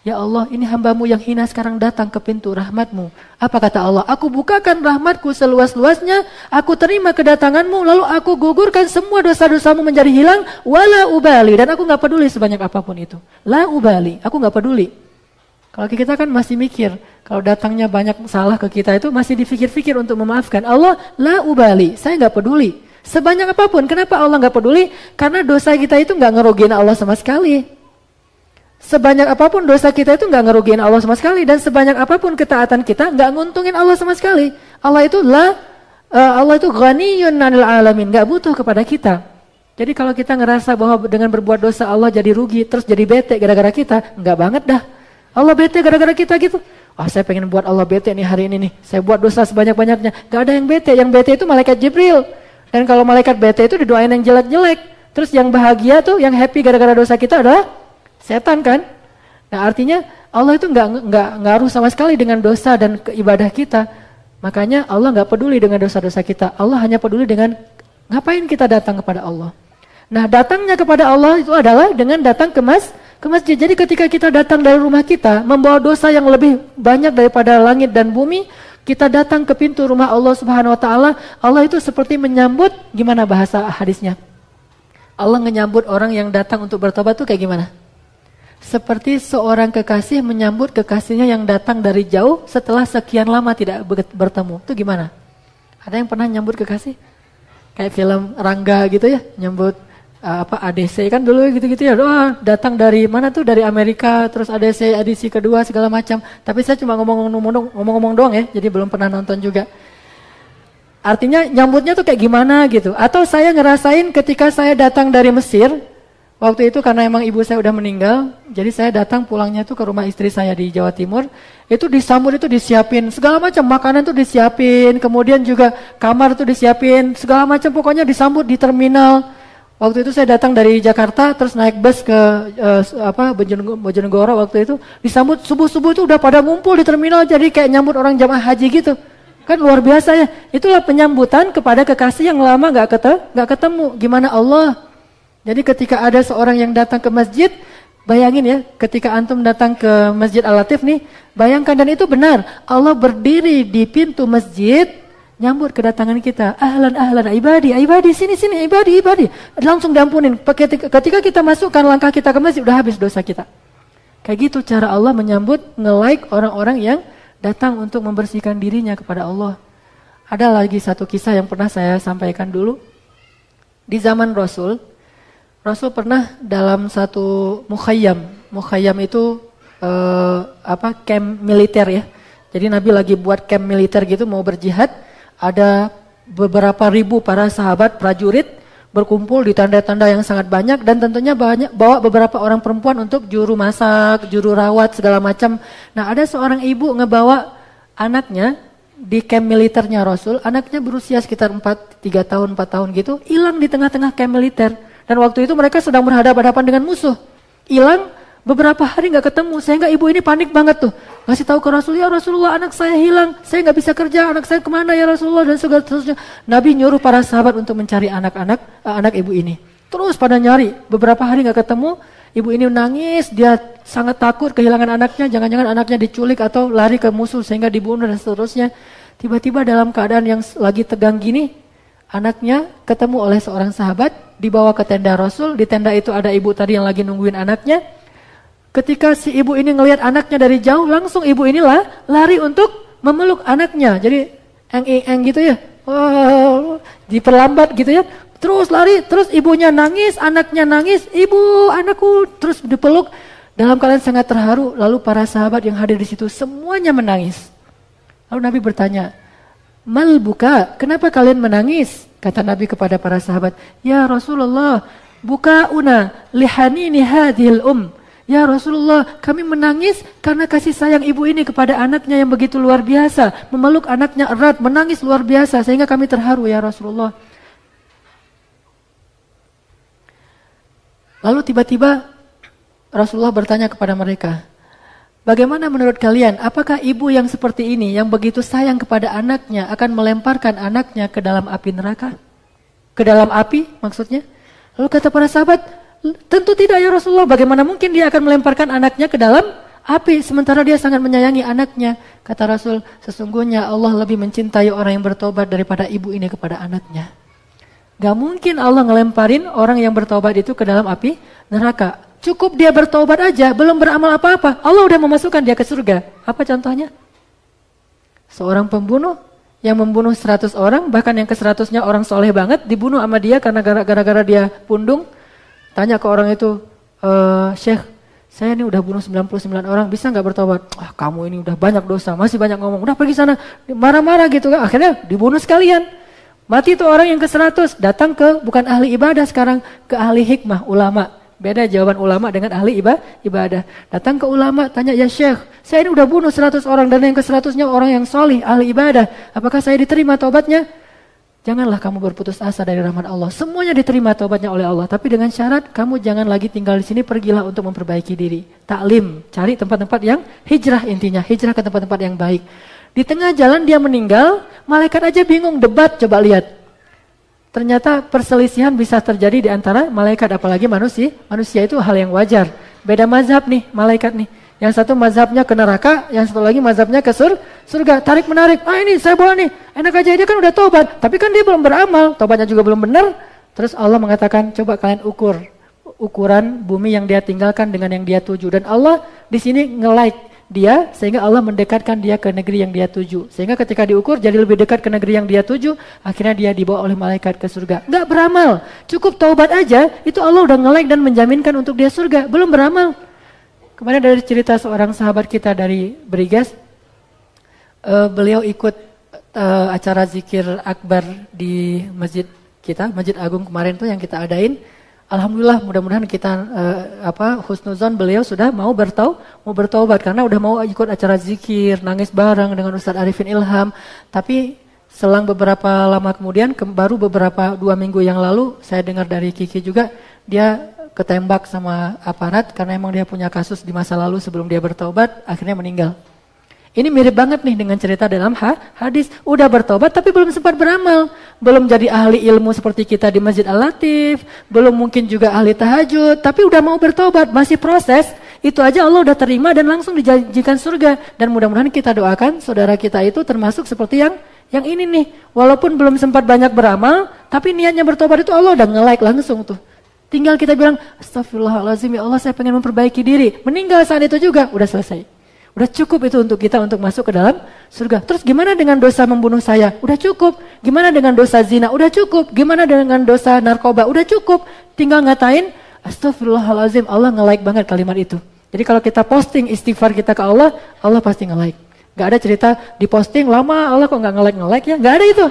Ya Allah, ini hambamu yang hina sekarang datang ke pintu rahmatmu. Apa kata Allah? Aku bukakan rahmatku seluas-luasnya, aku terima kedatanganmu, lalu aku gugurkan semua dosa-dosamu menjadi hilang, wala ubali. Dan aku gak peduli sebanyak apapun itu. La ubali, aku gak peduli. Kalau kita kan masih mikir, kalau datangnya banyak salah ke kita itu masih dipikir-pikir untuk memaafkan. Allah, la ubali, saya gak peduli. Sebanyak apapun, kenapa Allah gak peduli? Karena dosa kita itu gak ngerugiin Allah sama sekali. Sebanyak apapun dosa kita itu gak ngerugiin Allah sama sekali. Dan sebanyak apapun ketaatan kita gak nguntungin Allah sama sekali. Allah itu ghaniyun 'anil alamin, gak butuh kepada kita. Jadi kalau kita ngerasa bahwa dengan berbuat dosa Allah jadi rugi, terus jadi bete gara-gara kita, gak banget dah. Allah bete gara-gara kita gitu. Saya pengen buat Allah bete nih hari ini nih. Saya buat dosa sebanyak-banyaknya. Gak ada yang bete. Yang bete itu malaikat Jibril. Dan kalau malaikat bete itu didoain yang jelek-jelek. Terus yang bahagia tuh, yang happy gara-gara dosa kita adalah setan kan? Nah artinya Allah itu nggak ngaruh sama sekali dengan dosa dan ibadah kita. Makanya Allah nggak peduli dengan dosa-dosa kita. Allah hanya peduli dengan ngapain kita datang kepada Allah. Nah datangnya kepada Allah itu adalah dengan datang ke masjid. Jadi ketika kita datang dari rumah kita membawa dosa yang lebih banyak daripada langit dan bumi, kita datang ke pintu rumah Allah Subhanahu Wa Taala. Allah itu seperti menyambut, gimana bahasa hadisnya? Allah menyambut orang yang datang untuk bertobat tuh kayak gimana? Seperti seorang kekasih menyambut kekasihnya yang datang dari jauh setelah sekian lama tidak bertemu. Itu gimana? Ada yang pernah nyambut kekasih? Kayak film Rangga gitu ya, nyambut ADC kan dulu gitu-gitu ya. Datang dari mana tuh, dari Amerika, terus ADC edisi kedua segala macam. Tapi saya cuma ngomong-ngomong doang ya, jadi belum pernah nonton juga. Artinya nyambutnya tuh kayak gimana gitu. Atau saya ngerasain ketika saya datang dari Mesir, waktu itu karena emang ibu saya udah meninggal, jadi saya datang pulangnya tuh ke rumah istri saya di Jawa Timur, itu disambut, itu disiapin, segala macam makanan tuh disiapin, kemudian juga kamar tuh disiapin, segala macam pokoknya disambut di terminal. Waktu itu saya datang dari Jakarta, terus naik bus ke Bojonegoro waktu itu, disambut subuh-subuh itu udah pada ngumpul di terminal, jadi kayak nyambut orang jamaah haji gitu. Kan luar biasa ya. Itulah penyambutan kepada kekasih yang lama gak ketemu. Gimana Allah? Jadi ketika ada seorang yang datang ke masjid, bayangin ya, ketika antum datang ke Masjid Al-Latif nih, bayangkan, dan itu benar. Allah berdiri di pintu masjid, nyambut kedatangan kita. Ahlan ibadi, sini ibadi. Langsung diampunin. Ketika kita masukkan langkah kita ke masjid, udah habis dosa kita. Kayak gitu cara Allah menyambut, nge-like orang-orang yang datang untuk membersihkan dirinya kepada Allah. Ada lagi satu kisah yang pernah saya sampaikan dulu. Di zaman Rasul pernah dalam satu mukhayyam. Mukhayyam itu camp militer ya. Jadi Nabi lagi buat camp militer gitu, mau berjihad. Ada beberapa ribu para sahabat prajurit berkumpul di tenda-tenda yang sangat banyak, dan tentunya bawa beberapa orang perempuan untuk juru masak, juru rawat segala macam. Nah, ada seorang ibu ngebawa anaknya di camp militernya Rasul. Anaknya berusia sekitar 3 tahun, 4 tahun gitu, hilang di tengah-tengah camp militer. Dan waktu itu mereka sedang berhadapan-hadapan dengan musuh. Hilang beberapa hari nggak ketemu, sehingga ibu ini panik banget tuh. Ngasih tahu ke Rasul, ya Rasulullah, anak saya hilang, saya nggak bisa kerja, anak saya kemana ya Rasulullah, dan segala seterusnya. Nabi nyuruh para sahabat untuk mencari anak ibu ini. Terus pada nyari, beberapa hari nggak ketemu, ibu ini nangis, dia sangat takut kehilangan anaknya, jangan-jangan anaknya diculik atau lari ke musuh sehingga dibunuh dan seterusnya. Tiba-tiba dalam keadaan yang lagi tegang gini, anaknya ketemu oleh seorang sahabat, dibawa ke tenda Rasul. Di tenda itu ada ibu tadi yang lagi nungguin anaknya. Ketika si ibu ini ngelihat anaknya dari jauh, langsung ibu inilah lari untuk memeluk anaknya. Jadi eng gitu ya, diperlambat gitu ya. Terus lari, terus ibunya nangis, anaknya nangis, ibu, anakku, terus dipeluk. Dalam keadaan sangat terharu, lalu para sahabat yang hadir di situ semuanya menangis. Lalu Nabi bertanya, mal buka, kenapa kalian menangis? Kata Nabi kepada para sahabat, ya Rasulullah, bukauna lihanini hadhil Ya Rasulullah, kami menangis karena kasih sayang ibu ini kepada anaknya yang begitu luar biasa. Memeluk anaknya erat, menangis luar biasa, sehingga kami terharu ya Rasulullah. Lalu tiba-tiba Rasulullah bertanya kepada mereka, bagaimana menurut kalian, apakah ibu yang seperti ini, yang begitu sayang kepada anaknya, akan melemparkan anaknya ke dalam api neraka? Ke dalam api maksudnya? Lalu kata para sahabat, tentu tidak ya Rasulullah, bagaimana mungkin dia akan melemparkan anaknya ke dalam api, sementara dia sangat menyayangi anaknya. Kata Rasul, sesungguhnya Allah lebih mencintai orang yang bertobat daripada ibu ini kepada anaknya. Gak mungkin Allah ngelemparin orang yang bertobat itu ke dalam api neraka. Cukup dia bertobat aja, belum beramal apa-apa, Allah udah memasukkan dia ke surga. Apa contohnya? Seorang pembunuh yang membunuh 100 orang, bahkan yang ke-100-nya orang soleh banget, dibunuh sama dia karena gara-gara dia pundung. Tanya ke orang itu, Syekh, saya ini udah bunuh 99 orang, bisa nggak bertobat? Kamu ini udah banyak dosa, masih banyak ngomong, udah pergi sana, marah-marah gitu kan. Akhirnya dibunuh sekalian. Mati itu orang yang ke-100, datang ke bukan ahli ibadah sekarang, ke ahli hikmah, ulama. Beda jawaban ulama dengan ahli ibadah. Datang ke ulama, tanya, ya Syekh, saya ini udah bunuh 100 orang dan yang ke-100-nya orang yang solih, ahli ibadah. Apakah saya diterima taubatnya? Janganlah kamu berputus asa dari rahmat Allah. Semuanya diterima taubatnya oleh Allah. Tapi dengan syarat kamu jangan lagi tinggal di sini, pergilah untuk memperbaiki diri. Taklim, cari tempat-tempat yang hijrah intinya. Hijrah ke tempat-tempat yang baik. Di tengah jalan dia meninggal, malaikat aja bingung, debat, coba lihat. Ternyata perselisihan bisa terjadi di antara malaikat, apalagi manusia. Manusia itu hal yang wajar. Beda mazhab nih, malaikat nih. Yang satu mazhabnya ke neraka, yang satu lagi mazhabnya ke surga. Tarik menarik, ini saya bawa nih, enak aja, dia kan udah tobat, tapi kan dia belum beramal, tobatnya juga belum benar. Terus Allah mengatakan, coba kalian ukuran bumi yang dia tinggalkan dengan yang dia tuju. Dan Allah di sini nge-like, dia sehingga Allah mendekatkan dia ke negeri yang dia tuju. Sehingga ketika diukur jadi lebih dekat ke negeri yang dia tuju, akhirnya dia dibawa oleh malaikat ke surga. Nggak beramal, cukup taubat aja, itu Allah udah nge-like dan menjaminkan untuk dia surga, belum beramal. Kemarin dari cerita seorang sahabat kita dari Briges, beliau ikut acara zikir akbar di masjid kita, Masjid Agung kemarin tuh yang kita adain. Alhamdulillah, mudah-mudahan kita husnuzon beliau sudah mau bertaubat karena udah mau ikut acara zikir, nangis bareng dengan Ustadz Arifin Ilham. Tapi selang beberapa lama kemudian, baru beberapa 2 minggu yang lalu, saya dengar dari Kiki juga, dia ketembak sama aparat karena emang dia punya kasus di masa lalu sebelum dia bertaubat, akhirnya meninggal. Ini mirip banget nih dengan cerita dalam hadis. Udah bertobat tapi belum sempat beramal. Belum jadi ahli ilmu seperti kita di Masjid Al-Latif. Belum mungkin juga ahli tahajud. Tapi udah mau bertobat, masih proses. Itu aja Allah udah terima dan langsung dijanjikan surga. Dan mudah-mudahan kita doakan saudara kita itu termasuk seperti yang ini nih. Walaupun belum sempat banyak beramal, tapi niatnya bertobat itu Allah udah nge-like langsung tuh. Tinggal kita bilang, astagfirullahaladzim ya Allah, saya pengen memperbaiki diri. Meninggal saat itu juga, udah selesai. Udah cukup itu untuk kita untuk masuk ke dalam surga. Terus gimana dengan dosa membunuh saya? Udah cukup. Gimana dengan dosa zina? Udah cukup. Gimana dengan dosa narkoba? Udah cukup. Tinggal ngatain, astagfirullahaladzim, Allah nge-like banget kalimat itu. Jadi kalau kita posting istighfar kita ke Allah, Allah pasti nge-like. Gak ada cerita diposting lama, Allah kok gak nge-like ya? Gak ada itu.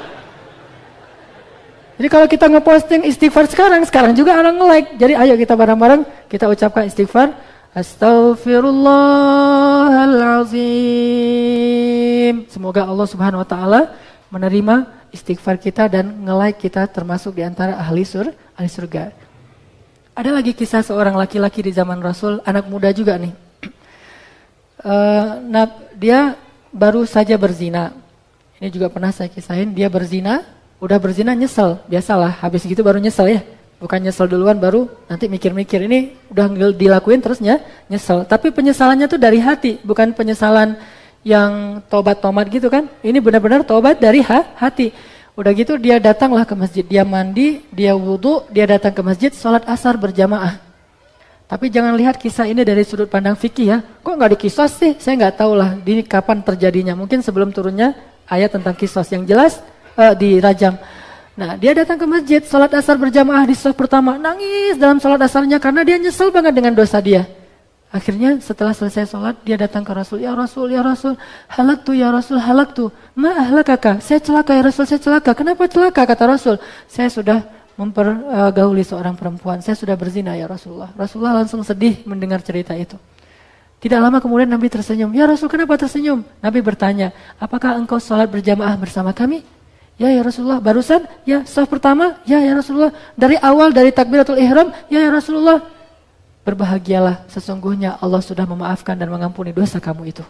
Jadi kalau kita ngeposting istighfar sekarang juga orang nge-like. Jadi ayo kita bareng-bareng, kita ucapkan istighfar. Astaghfirullahalazim. Semoga Allah Subhanahu wa taala menerima istighfar kita dan nge-like kita termasuk di antara ahli surga. Ada lagi kisah seorang laki-laki di zaman Rasul, anak muda juga nih. Dia baru saja berzina. Ini juga pernah saya kisahin, dia berzina, udah berzina nyesel, biasalah habis gitu baru nyesel ya. Bukan nyesel duluan baru nanti mikir-mikir, ini udah dilakuin terus nyesel. Tapi penyesalannya tuh dari hati, bukan penyesalan yang tobat-tomat gitu kan. Ini benar-benar tobat dari hati. Udah gitu dia datanglah ke masjid, dia mandi, dia wudhu, dia datang ke masjid, sholat asar berjamaah. Tapi jangan lihat kisah ini dari sudut pandang fikih ya. Kok nggak dikisos sih? Saya nggak tahu lah di kapan terjadinya. Mungkin sebelum turunnya ayat tentang kisos yang jelas dirajam. Nah, dia datang ke masjid, sholat asar berjamaah di shaf pertama, nangis dalam sholat asarnya karena dia nyesel banget dengan dosa dia. Akhirnya setelah selesai sholat, dia datang ke Rasul, ya Rasul, halaktu, ma ahlakaka, saya celaka ya Rasul, saya celaka. Kenapa celaka? Kata Rasul, saya sudah mempergauli seorang perempuan, saya sudah berzina ya Rasulullah. Rasulullah langsung sedih mendengar cerita itu. Tidak lama kemudian Nabi tersenyum, ya Rasul kenapa tersenyum? Nabi bertanya, apakah engkau sholat berjamaah bersama kami? Ya Rasulullah, barusan? Ya, shaf pertama? Ya Rasulullah, dari awal, dari takbiratul ihram? Ya Rasulullah. Berbahagialah, sesungguhnya Allah sudah memaafkan dan mengampuni dosa kamu itu.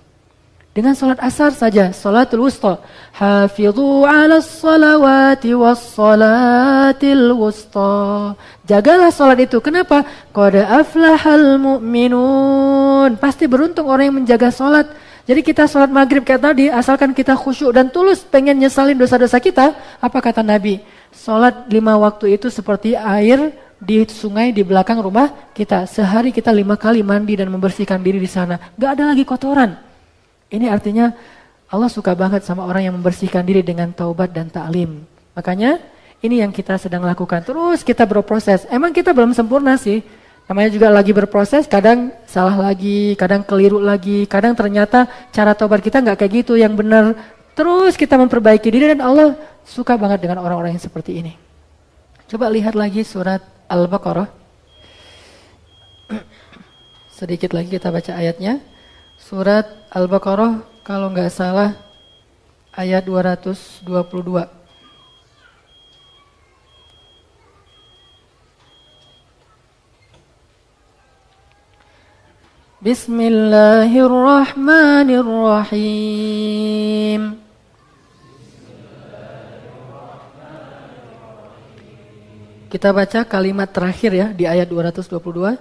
Dengan sholat asar saja, sholatul wusta. Hafidhu ala salawati was salatil wusta. Jagalah sholat itu, kenapa? Qad aflahal mu'minun. Pasti beruntung orang yang menjaga sholat. Jadi kita sholat maghrib kayak tadi, asalkan kita khusyuk dan tulus pengen nyesalin dosa-dosa kita, apa kata Nabi? Sholat 5 waktu itu seperti air di sungai di belakang rumah kita. Sehari kita 5 kali mandi dan membersihkan diri di sana. Gak ada lagi kotoran. Ini artinya Allah suka banget sama orang yang membersihkan diri dengan taubat dan ta'lim. Makanya ini yang kita sedang lakukan. Terus kita berproses. Emang kita belum sempurna sih. Namanya juga lagi berproses, kadang salah lagi, kadang keliru lagi, kadang ternyata cara tobat kita nggak kayak gitu yang benar. Terus kita memperbaiki diri dan Allah suka banget dengan orang-orang yang seperti ini. Coba lihat lagi surat Al-Baqarah. Sedikit lagi kita baca ayatnya. Surat Al-Baqarah kalau nggak salah ayat 222. Bismillahirrahmanirrahim. Kita baca kalimat terakhir ya di ayat 222.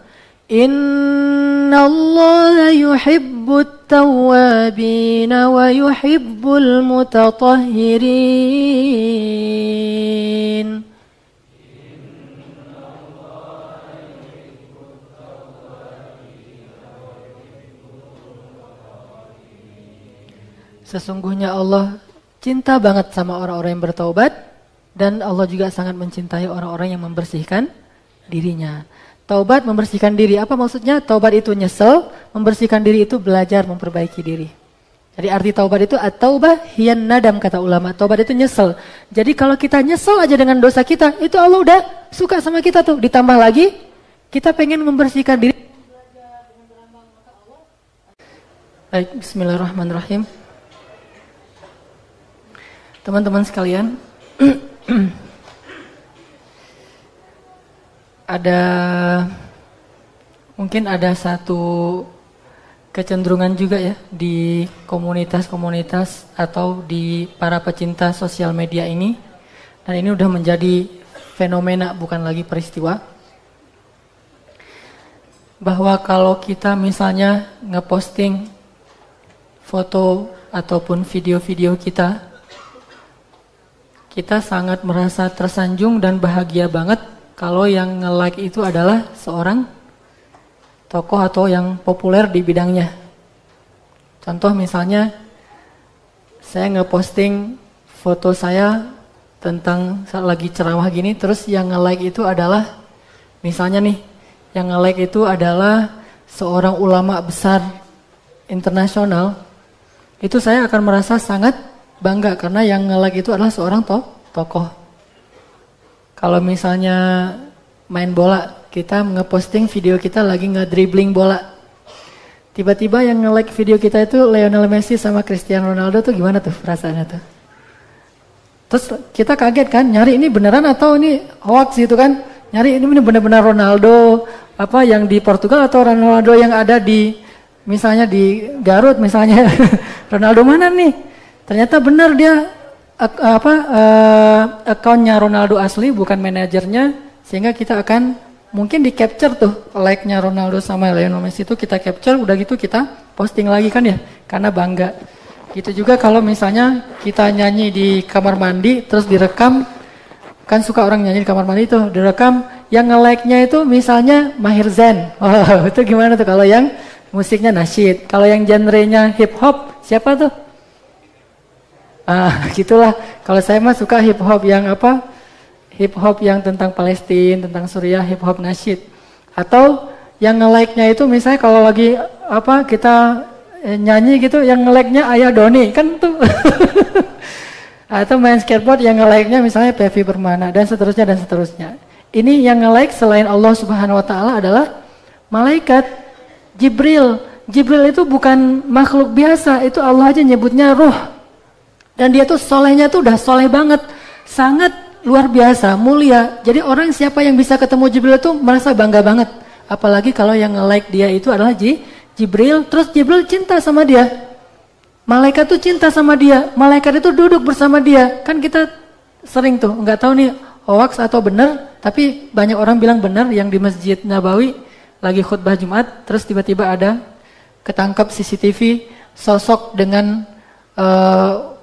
Innallaha yuhibbut tawwabin wa yuhibbul mutatahhirin. Sesungguhnya Allah cinta banget sama orang-orang yang bertaubat, dan Allah juga sangat mencintai orang-orang yang membersihkan dirinya. Taubat membersihkan diri, apa maksudnya? Taubat itu nyesel, membersihkan diri itu belajar memperbaiki diri. Jadi arti taubat itu at-taubah hiyan nadam, kata ulama. Taubat itu nyesel. Jadi kalau kita nyesel aja dengan dosa kita, itu Allah udah suka sama kita tuh. Ditambah lagi, kita pengen membersihkan diri. Baik, bismillahirrahmanirrahim. Teman-teman sekalian, mungkin ada satu kecenderungan juga ya di komunitas-komunitas atau di para pecinta sosial media ini, dan ini udah menjadi fenomena, bukan lagi peristiwa, bahwa kalau kita misalnya ngeposting foto ataupun video-video kita sangat merasa tersanjung dan bahagia banget kalau yang nge-like itu adalah seorang tokoh atau yang populer di bidangnya. Contoh misalnya, saya nge-posting foto saya tentang lagi ceramah gini, terus yang nge-like itu adalah, misalnya nih, yang nge-like itu adalah seorang ulama besar internasional, itu saya akan merasa sangat bangga karena yang nge-like itu adalah seorang tokoh. Kalau misalnya main bola, kita nge-posting video kita lagi nge-dribbling bola, tiba-tiba yang nge-like video kita itu Lionel Messi sama Cristiano Ronaldo, tuh gimana tuh perasaannya tuh? Terus kita kaget kan, nyari ini beneran atau ini hoax gitu kan? Nyari ini benar-benar Ronaldo apa yang di Portugal atau Ronaldo yang ada di misalnya di Garut misalnya. Ronaldo mana nih? Ternyata benar dia akunnya Ronaldo asli, bukan manajernya, sehingga kita akan mungkin di capture tuh like-nya Ronaldo sama Lionel Messi itu kita capture, udah gitu kita posting lagi kan ya, karena bangga. Gitu juga kalau misalnya kita nyanyi di kamar mandi terus direkam, kan suka orang nyanyi di kamar mandi tuh, direkam, yang nge-like-nya itu misalnya Maher Zain. Wow, itu gimana tuh kalau yang musiknya nasyid, kalau yang genrenya hip hop siapa tuh? Gitulah. Kalau saya mah suka hip hop yang apa? Hip hop yang tentang Palestina, tentang Suriah, hip hop nasyid. Atau yang nge-like-nya itu misalnya kalau lagi apa kita nyanyi gitu, yang nge-like-nya Ayah Doni kan tuh. Atau main skateboard yang nge-like-nya misalnya Pevi Permana dan seterusnya dan seterusnya. Ini yang nge-like selain Allah Subhanahu wa taala adalah malaikat Jibril. Jibril itu bukan makhluk biasa, itu Allah aja nyebutnya ruh. Dan dia tuh solehnya tuh udah soleh banget, sangat luar biasa, mulia. Jadi orang siapa yang bisa ketemu Jibril itu merasa bangga banget. Apalagi kalau yang nge-like dia itu adalah Jibril, terus Jibril cinta sama dia. Malaikat tuh cinta sama dia, malaikat itu duduk bersama dia. Kan kita sering tuh, nggak tahu nih hoax atau benar, tapi banyak orang bilang benar yang di Masjid Nabawi lagi khutbah Jumat, terus tiba-tiba ada ketangkap CCTV sosok dengan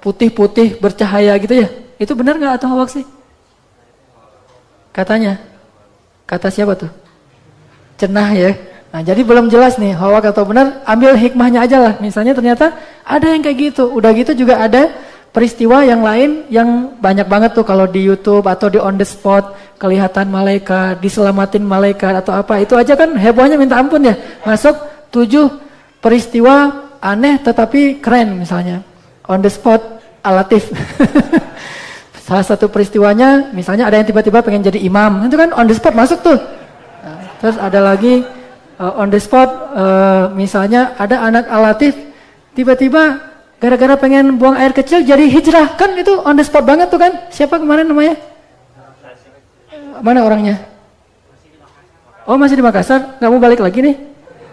putih-putih bercahaya gitu ya. Itu benar nggak atau hoax sih? Katanya. Kata siapa tuh? Cenah ya. Nah, jadi belum jelas nih hoax atau benar, ambil hikmahnya aja lah. Misalnya ternyata ada yang kayak gitu. Udah gitu juga ada peristiwa yang lain yang banyak banget tuh kalau di YouTube atau di on the spot, kelihatan malaikat, diselamatin malaikat atau apa. Itu aja kan hebohnya minta ampun ya. Masuk 7 peristiwa aneh tetapi keren misalnya. On the spot alatif. Salah satu peristiwanya misalnya ada yang tiba-tiba pengen jadi imam. Itu kan on the spot masuk tuh. Nah, terus ada lagi on the spot misalnya ada anak alatif tiba-tiba gara-gara pengen buang air kecil jadi hijrah, kan itu on the spot banget tuh kan. Siapa kemarin namanya? Mana orangnya? Oh masih di Makassar, nggak mau balik lagi nih?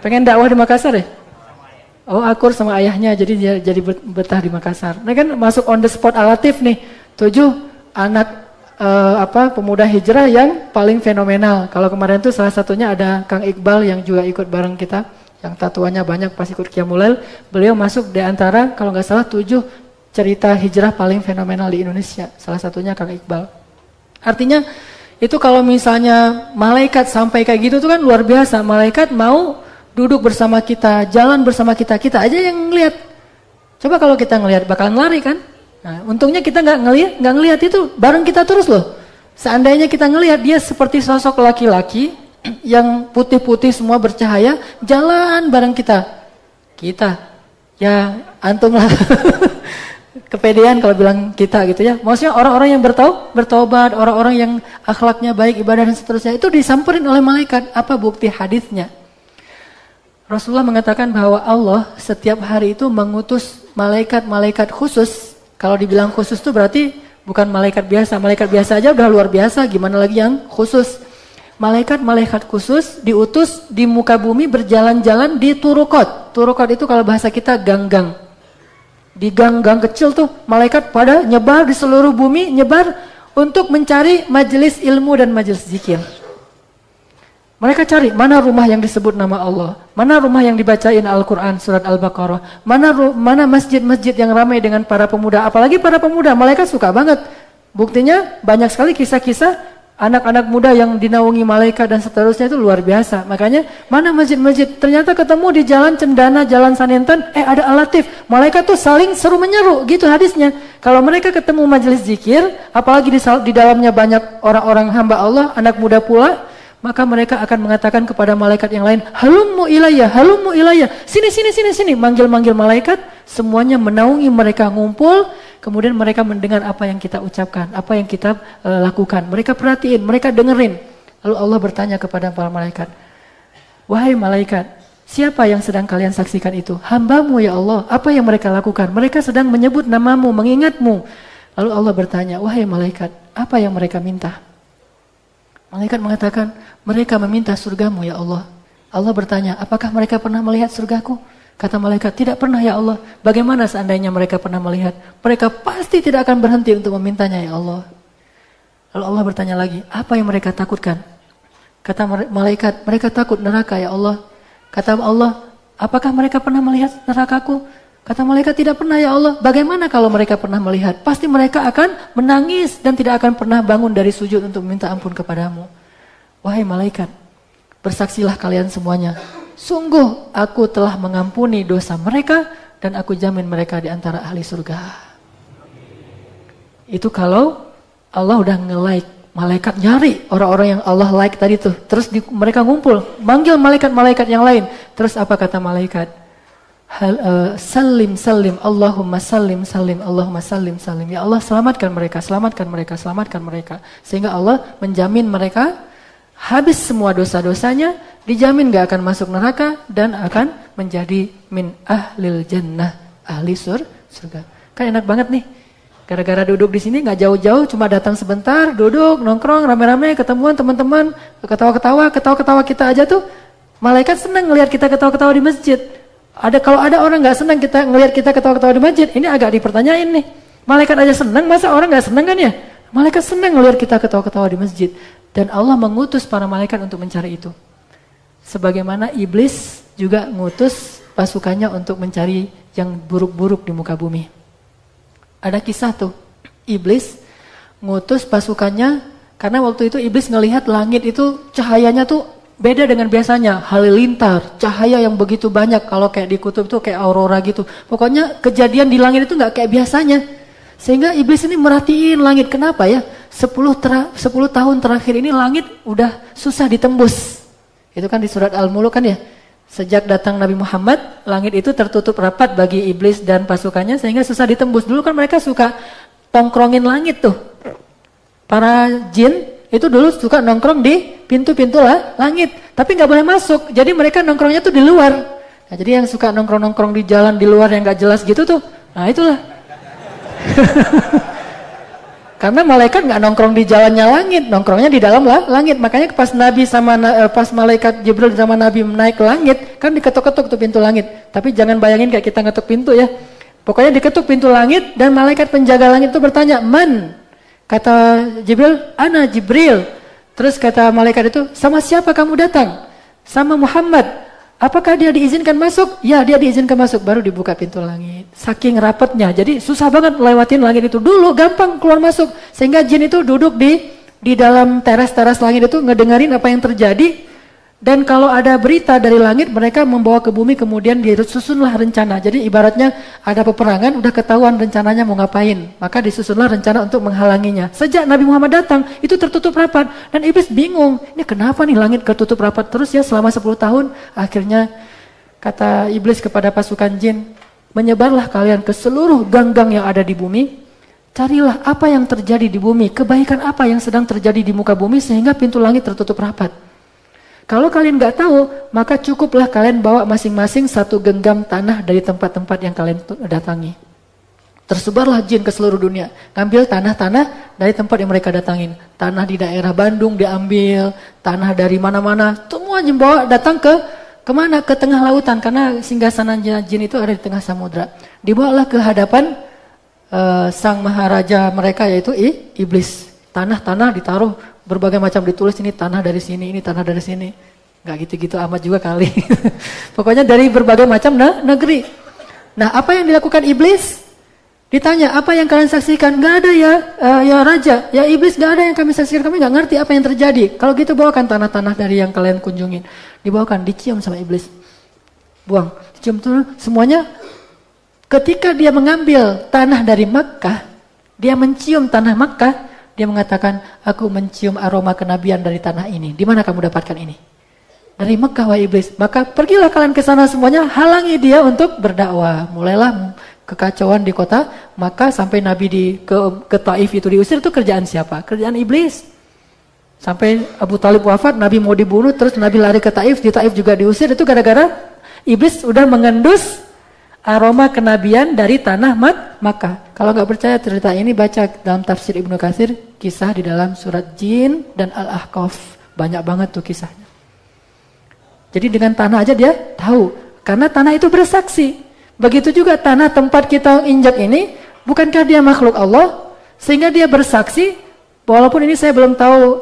Pengen dakwah di Makassar ya? Oh akur sama ayahnya, jadi dia jadi betah di Makassar. Nah kan masuk on the spot alatif nih, 7 anak pemuda hijrah yang paling fenomenal. Kalau kemarin tuh salah satunya ada Kang Iqbal yang juga ikut bareng kita, yang tatuannya banyak pas ikut Qiyamul Lail. Beliau masuk di antara kalau nggak salah 7 cerita hijrah paling fenomenal di Indonesia. Salah satunya Kang Iqbal. Artinya itu kalau misalnya malaikat sampai kayak gitu tuh kan luar biasa. Malaikat mau duduk bersama kita, jalan bersama kita, kita aja yang ngeliat. Coba kalau kita ngelihat bakalan lari kan? Nah, untungnya kita nggak ngelihat itu bareng kita terus loh. Seandainya kita ngelihat dia seperti sosok laki-laki yang putih-putih semua bercahaya, jalan bareng kita. Ya antum lah. Kepedean kalau bilang kita gitu ya. Maksudnya orang-orang yang bertobat, orang-orang yang akhlaknya baik, ibadah dan seterusnya itu disamperin oleh malaikat. Apa bukti hadisnya? Rasulullah mengatakan bahwa Allah setiap hari itu mengutus malaikat-malaikat khusus. Kalau dibilang khusus itu berarti bukan malaikat biasa. Malaikat biasa aja udah luar biasa, gimana lagi yang khusus. Malaikat-malaikat khusus diutus di muka bumi berjalan-jalan di turukot. Turukot itu kalau bahasa kita gang-gang. Di gang-gang kecil tuh malaikat pada nyebar di seluruh bumi, nyebar untuk mencari majelis ilmu dan majelis zikir. Mereka cari mana rumah yang disebut nama Allah, mana rumah yang dibacain Al-Quran surat Al-Baqarah, mana masjid-masjid yang ramai dengan para pemuda, apalagi para pemuda, malaikat suka banget. Buktinya banyak sekali kisah-kisah anak-anak muda yang dinaungi malaikat dan seterusnya itu luar biasa. Makanya mana masjid-masjid, ternyata ketemu di jalan Cendana, jalan Sanintan, ada Al-Latif. Malaikat tuh saling seru menyeru, gitu hadisnya. Kalau mereka ketemu majelis zikir, apalagi di dalamnya banyak orang-orang hamba Allah, anak muda pula, maka mereka akan mengatakan kepada malaikat yang lain, halummu ilayya, sini, manggil-manggil malaikat, semuanya menaungi mereka ngumpul, kemudian mereka mendengar apa yang kita ucapkan, apa yang kita lakukan, mereka perhatiin, mereka dengerin. Lalu Allah bertanya kepada para malaikat, wahai malaikat, siapa yang sedang kalian saksikan itu? Hambamu ya Allah, apa yang mereka lakukan? Mereka sedang menyebut namamu, mengingatmu. Lalu Allah bertanya, wahai malaikat, apa yang mereka minta? Malaikat mengatakan, mereka meminta surgamu ya Allah. Allah bertanya, apakah mereka pernah melihat surgaku? Kata malaikat, tidak pernah ya Allah. Bagaimana seandainya mereka pernah melihat? Mereka pasti tidak akan berhenti untuk memintanya ya Allah. Lalu Allah bertanya lagi, apa yang mereka takutkan? Kata malaikat, mereka takut neraka ya Allah. Kata Allah, apakah mereka pernah melihat nerakaku? Kata malaikat, tidak pernah ya Allah. Bagaimana kalau mereka pernah melihat? Pasti mereka akan menangis dan tidak akan pernah bangun dari sujud untuk meminta ampun kepadamu. Wahai malaikat, bersaksilah kalian semuanya. Sungguh aku telah mengampuni dosa mereka dan aku jamin mereka di antara ahli surga. Itu kalau Allah udah nge-like. Malaikat nyari orang-orang yang Allah like tadi tuh. Terus mereka ngumpul, manggil malaikat-malaikat yang lain. Terus apa kata malaikat? Salim, Allahumma salim, Allahumma salim. Ya Allah selamatkan mereka. Sehingga Allah menjamin mereka habis semua dosa-dosanya, dijamin gak akan masuk neraka dan akan menjadi min ahlil jannah, ahli surga. Kan enak banget nih. Gara-gara duduk di sini gak jauh-jauh, cuma datang sebentar, duduk, nongkrong, rame-rame, ketemuan teman-teman, ketawa-ketawa kita aja tuh. Malaikat senang ngelihat kita ketawa-ketawa di masjid. Kalau ada orang nggak senang kita ngelihat kita ketawa-ketawa di masjid, ini agak dipertanyain nih. Malaikat aja senang, masa orang nggak senang kan ya? Malaikat senang ngelihat kita ketawa-ketawa di masjid, dan Allah mengutus para malaikat untuk mencari itu. Sebagaimana iblis juga ngutus pasukannya untuk mencari yang buruk-buruk di muka bumi. Ada kisah tuh, iblis ngutus pasukannya karena waktu itu iblis ngelihat langit itu cahayanya tuh beda dengan biasanya, halilintar, cahaya yang begitu banyak. Kalau kayak di kutub tuh kayak aurora gitu. Pokoknya kejadian di langit itu nggak kayak biasanya. Sehingga iblis ini merhatiin langit. Kenapa ya? 10 tahun terakhir ini langit udah susah ditembus. Itu kan di surat Al-Muluk kan ya. Sejak datang Nabi Muhammad, langit itu tertutup rapat bagi iblis dan pasukannya sehingga susah ditembus. Dulu kan mereka suka tongkrongin langit tuh. Para jin itu dulu suka nongkrong di pintu-pintu langit, tapi nggak boleh masuk. Jadi mereka nongkrongnya tuh di luar. Nah, jadi yang suka nongkrong-nongkrong di jalan di luar yang nggak jelas gitu tuh, nah itulah. Karena malaikat nggak nongkrong di jalannya langit, nongkrongnya di dalam langit. Makanya pas pas malaikat Jibril sama Nabi naik ke langit, kan diketuk-ketuk tuh pintu langit. Tapi jangan bayangin kayak kita ngetuk pintu ya. Pokoknya diketuk pintu langit dan malaikat penjaga langit itu bertanya, "Man?" Kata Jibril, "Ana Jibril." Terus kata malaikat itu, "Sama siapa kamu datang?" "Sama Muhammad." "Apakah dia diizinkan masuk?" "Ya, dia diizinkan masuk." Baru dibuka pintu langit. Saking rapatnya, jadi susah banget lewatin langit itu. Dulu gampang keluar masuk. Sehingga jin itu duduk di dalam teras-teras langit itu ngedengerin apa yang terjadi. Dan kalau ada berita dari langit, mereka membawa ke bumi, kemudian disusunlah rencana. Jadi ibaratnya ada peperangan, udah ketahuan rencananya mau ngapain. Maka disusunlah rencana untuk menghalanginya. Sejak Nabi Muhammad datang, itu tertutup rapat. Dan iblis bingung, ini kenapa nih langit ketutup rapat terus ya selama 10 tahun. Akhirnya kata iblis kepada pasukan jin, menyebarlah kalian ke seluruh gang-gang yang ada di bumi. Carilah apa yang terjadi di bumi, kebaikan apa yang sedang terjadi di muka bumi sehingga pintu langit tertutup rapat. Kalau kalian nggak tahu, maka cukuplah kalian bawa masing-masing satu genggam tanah dari tempat-tempat yang kalian datangi. Tersebarlah jin ke seluruh dunia, ngambil tanah-tanah dari tempat yang mereka datangin. Tanah di daerah Bandung diambil, tanah dari mana-mana, semua bawa datang kemana? Ke tengah lautan, karena singgasana jin itu ada di tengah samudra. Dibawalah ke hadapan sang maharaja mereka, yaitu iblis. Tanah-tanah ditaruh, berbagai macam ditulis, ini tanah dari sini, ini tanah dari sini. Nggak gitu-gitu amat juga kali. Pokoknya dari berbagai macam negeri. Nah, apa yang dilakukan iblis? Ditanya, apa yang kalian saksikan? Nggak ada ya raja, ya iblis, nggak ada yang kami saksikan, kami nggak ngerti apa yang terjadi. Kalau gitu bawakan tanah-tanah dari yang kalian kunjungin. Dibawakan, dicium sama iblis. Buang, dicium tuh semuanya. Ketika dia mengambil tanah dari Makkah, dia mencium tanah Makkah, dia mengatakan, aku mencium aroma kenabian dari tanah ini. Di mana kamu dapatkan ini? Dari Mekah, wahai iblis. Maka pergilah kalian ke sana semuanya, halangi dia untuk berdakwah. Mulailah kekacauan di kota Makkah sampai Nabi ke Taif itu diusir. Itu kerjaan siapa? Kerjaan iblis. Sampai Abu Talib wafat, Nabi mau dibunuh, terus Nabi lari ke Taif, di Taif juga diusir. Itu gara-gara iblis udah mengendus aroma kenabian dari tanah Makkah. Kalau nggak percaya cerita ini, baca dalam tafsir Ibnu Katsir, kisah di dalam surat Jin dan Al-Ahqaf. Banyak banget tuh kisahnya. Jadi dengan tanah aja dia tahu, karena tanah itu bersaksi. Begitu juga tanah tempat kita injak ini, bukankah dia makhluk Allah? Sehingga dia bersaksi, walaupun ini saya belum tahu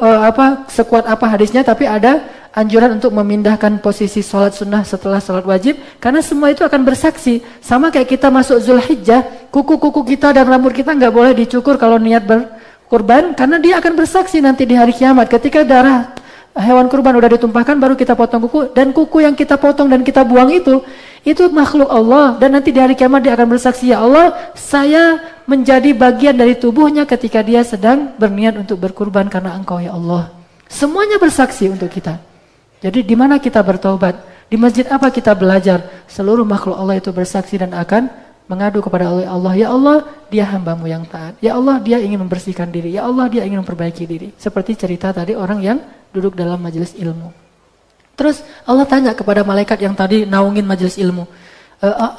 sekuat apa hadisnya, tapi ada anjuran untuk memindahkan posisi sholat sunnah setelah sholat wajib, karena semua itu akan bersaksi. Sama kayak kita masuk Zulhijjah, kuku-kuku kita dan rambut kita nggak boleh dicukur kalau niat berkurban, karena dia akan bersaksi nanti di hari kiamat. Ketika darah hewan kurban udah ditumpahkan, baru kita potong kuku, dan kuku yang kita potong dan kita buang itu makhluk Allah, dan nanti di hari kiamat dia akan bersaksi, ya Allah, saya menjadi bagian dari tubuhnya ketika dia sedang berniat untuk berkurban karena Engkau, ya Allah. Semuanya bersaksi untuk kita. Jadi di mana kita bertobat? Di masjid apa kita belajar? Seluruh makhluk Allah itu bersaksi dan akan mengadu kepada Allah. Ya Allah, dia hambamu yang taat. Ya Allah, dia ingin membersihkan diri. Ya Allah, dia ingin memperbaiki diri. Seperti cerita tadi orang yang duduk dalam majelis ilmu. Terus Allah tanya kepada malaikat yang tadi naungin majelis ilmu.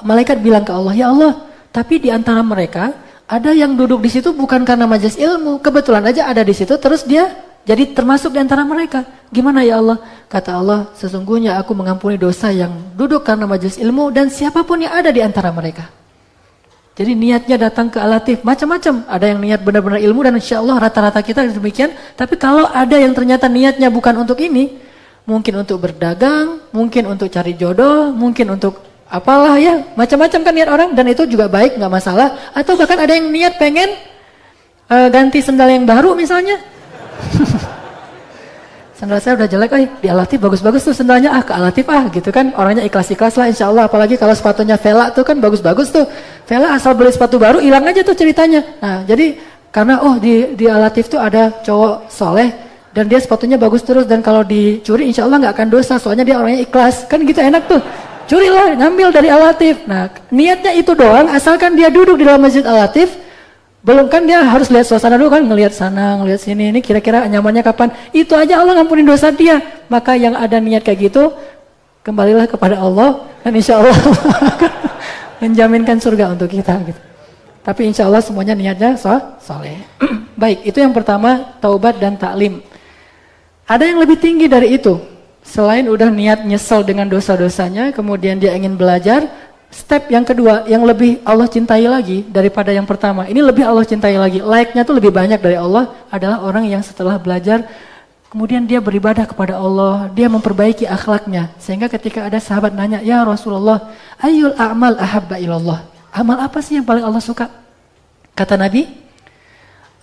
Malaikat bilang ke Allah, ya Allah, tapi di antara mereka ada yang duduk di situ bukan karena majelis ilmu. Kebetulan aja ada di situ, terus dia jadi termasuk di antara mereka. Gimana ya Allah? Kata Allah, sesungguhnya aku mengampuni dosa yang duduk karena majelis ilmu dan siapapun yang ada di antara mereka. Jadi niatnya datang ke Al-Latif, macam-macam. Ada yang niat benar-benar ilmu dan insya Allah rata-rata kita demikian. Tapi kalau ada yang ternyata niatnya bukan untuk ini, mungkin untuk berdagang, mungkin untuk cari jodoh, mungkin untuk apalah ya, macam-macam kan niat orang, dan itu juga baik, nggak masalah. Atau bahkan ada yang niat pengen ganti sendal yang baru misalnya. Sendal saya udah jelek, di Al-Latif bagus-bagus tuh sendalnya, ke Al-Latif gitu kan, orangnya ikhlas-ikhlas lah insya Allah. Apalagi kalau sepatunya Vela tuh kan bagus-bagus tuh. Vela asal beli sepatu baru hilang aja tuh ceritanya. Nah jadi karena di Al-Latif tuh ada cowok soleh dan dia sepatunya bagus terus, dan kalau dicuri insya Allah nggak akan dosa, soalnya dia orangnya ikhlas, kan gitu enak tuh. Curilah, ngambil dari Al-Latif. Nah niatnya itu doang, asalkan dia duduk di dalam masjid Al-Latif. Belum kan dia harus lihat suasana dulu kan, ngelihat sana, ngelihat sini, ini kira-kira nyamannya kapan. Itu aja Allah ngampunin dosa dia. Maka yang ada niat kayak gitu, kembalilah kepada Allah, dan insya Allah menjaminkan surga untuk kita gitu. Tapi insya Allah semuanya niatnya soleh. Baik, itu yang pertama, taubat dan taklim. Ada yang lebih tinggi dari itu. Selain udah niat nyesel dengan dosa-dosanya, kemudian dia ingin belajar. Step yang kedua, yang lebih Allah cintai lagi daripada yang pertama. Ini lebih Allah cintai lagi. Like-nya tuh lebih banyak dari Allah, adalah orang yang setelah belajar, kemudian dia beribadah kepada Allah, dia memperbaiki akhlaknya. Sehingga ketika ada sahabat nanya, ya Rasulullah, ayyul a'mal ahabba ilallah. Amal apa sih yang paling Allah suka? Kata Nabi,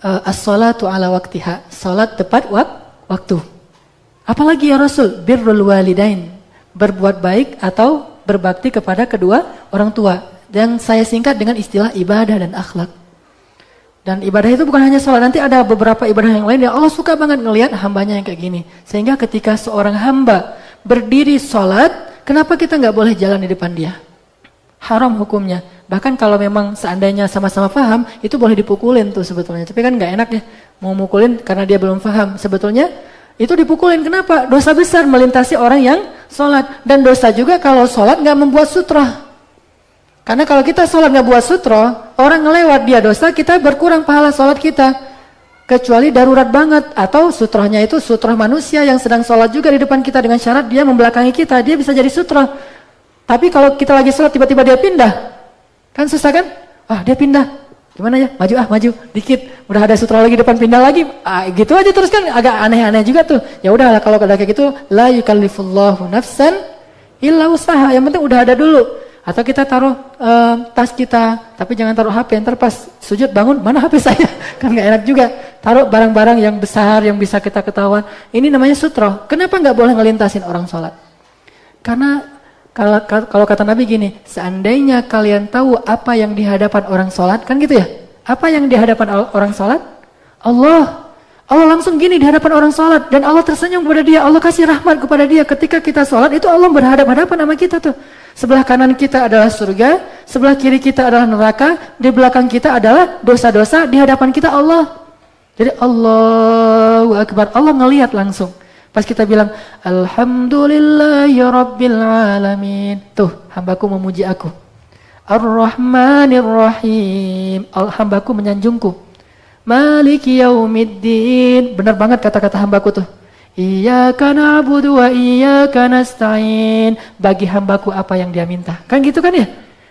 as-salatu ala waktiha. Salat tepat waktu. Apalagi ya Rasul? Birrul walidain. Berbuat baik atau berbakti kepada kedua orang tua. Yang saya singkat dengan istilah ibadah dan akhlak. Dan ibadah itu bukan hanya sholat. Nanti ada beberapa ibadah yang lain yang Allah suka banget ngelihat hambanya yang kayak gini. Sehingga ketika seorang hamba berdiri sholat, kenapa kita nggak boleh jalan di depan dia? Haram hukumnya. Bahkan kalau memang seandainya sama-sama paham, itu boleh dipukulin tuh sebetulnya. Tapi kan nggak enak ya, mau mukulin karena dia belum paham. Sebetulnya itu dipukulin. Kenapa? Dosa besar melintasi orang yang sholat. Dan dosa juga kalau sholat nggak membuat sutra. Karena kalau kita sholat nggak buat sutra, orang ngelewat dia dosa, kita berkurang pahala sholat kita. Kecuali darurat banget. Atau sutranya itu sutra manusia yang sedang sholat juga di depan kita dengan syarat dia membelakangi kita. Dia bisa jadi sutra. Tapi kalau kita lagi sholat tiba-tiba dia pindah, kan susah kan? Ah dia pindah, gimana ya? Maju dikit, udah ada sutra lagi depan pindah lagi, gitu aja terus kan agak aneh-aneh juga tuh. Ya udahlah kalau ada kayak gitu, la yukallifullahu nafsan illa usaha. Yang penting udah ada dulu. Atau kita taruh tas kita, tapi jangan taruh HP. Ntar pas sujud bangun, mana HP saya? Kan nggak enak juga. Taruh barang-barang yang besar yang bisa kita ketahuan. Ini namanya sutra. Kenapa nggak boleh ngelintasin orang sholat? Karena kalau kata Nabi gini, seandainya kalian tahu apa yang di hadapan orang sholat, kan gitu ya? Apa yang di hadapan orang sholat? Allah langsung gini di hadapan orang sholat. Dan Allah tersenyum kepada dia, Allah kasih rahmat kepada dia. Ketika kita sholat, itu Allah berhadapan-hadapan sama kita tuh. Sebelah kanan kita adalah surga, sebelah kiri kita adalah neraka, di belakang kita adalah dosa-dosa, di hadapan kita Allah. Jadi Allahu Akbar, Allah ngelihat langsung. Pas kita bilang, Alhamdulillahi Rabbil Alamin. Tuh, hambaku memuji aku. Ar-Rahmanir Rahim. Hambaku menyanjungku. Maliki Yaumiddin. Benar banget kata-kata hambaku tuh. Iyyaka na'budu wa iyyaka nasta'in. Bagi hambaku apa yang dia minta. Kan gitu kan ya?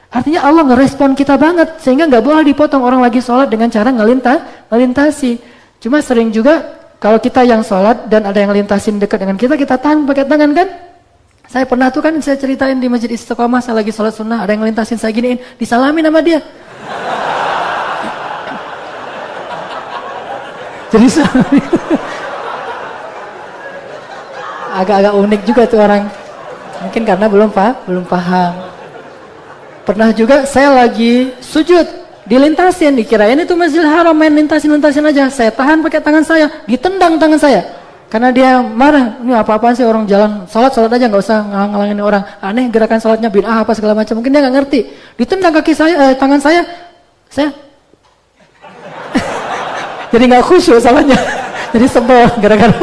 Artinya Allah ngerespon kita banget. Sehingga gak boleh dipotong orang lagi sholat dengan cara ngelintasi. Cuma sering juga kalau kita yang sholat dan ada yang lintasin dekat dengan kita tahan pakai tangan kan? Saya pernah tuh kan saya ceritain di Masjid Istiqomah, saya lagi sholat sunnah, ada yang lintasin saya giniin, disalamin sama dia. Jadi agak-agak unik juga tuh orang. Mungkin karena belum paham. Pernah juga saya lagi sujud, dilintasin, dikirain itu Masjidil Haram main lintasin aja. Saya tahan pakai tangan saya, ditendang tangan saya. Karena dia marah, ini apa-apaan sih orang jalan sholat aja nggak usah ngalang-ngalangin orang. Aneh gerakan sholatnya bid'ah apa segala macam. Mungkin dia nggak ngerti. Ditendang tangan saya jadi nggak khusyuk sholatnya. Jadi sebel gara-gara.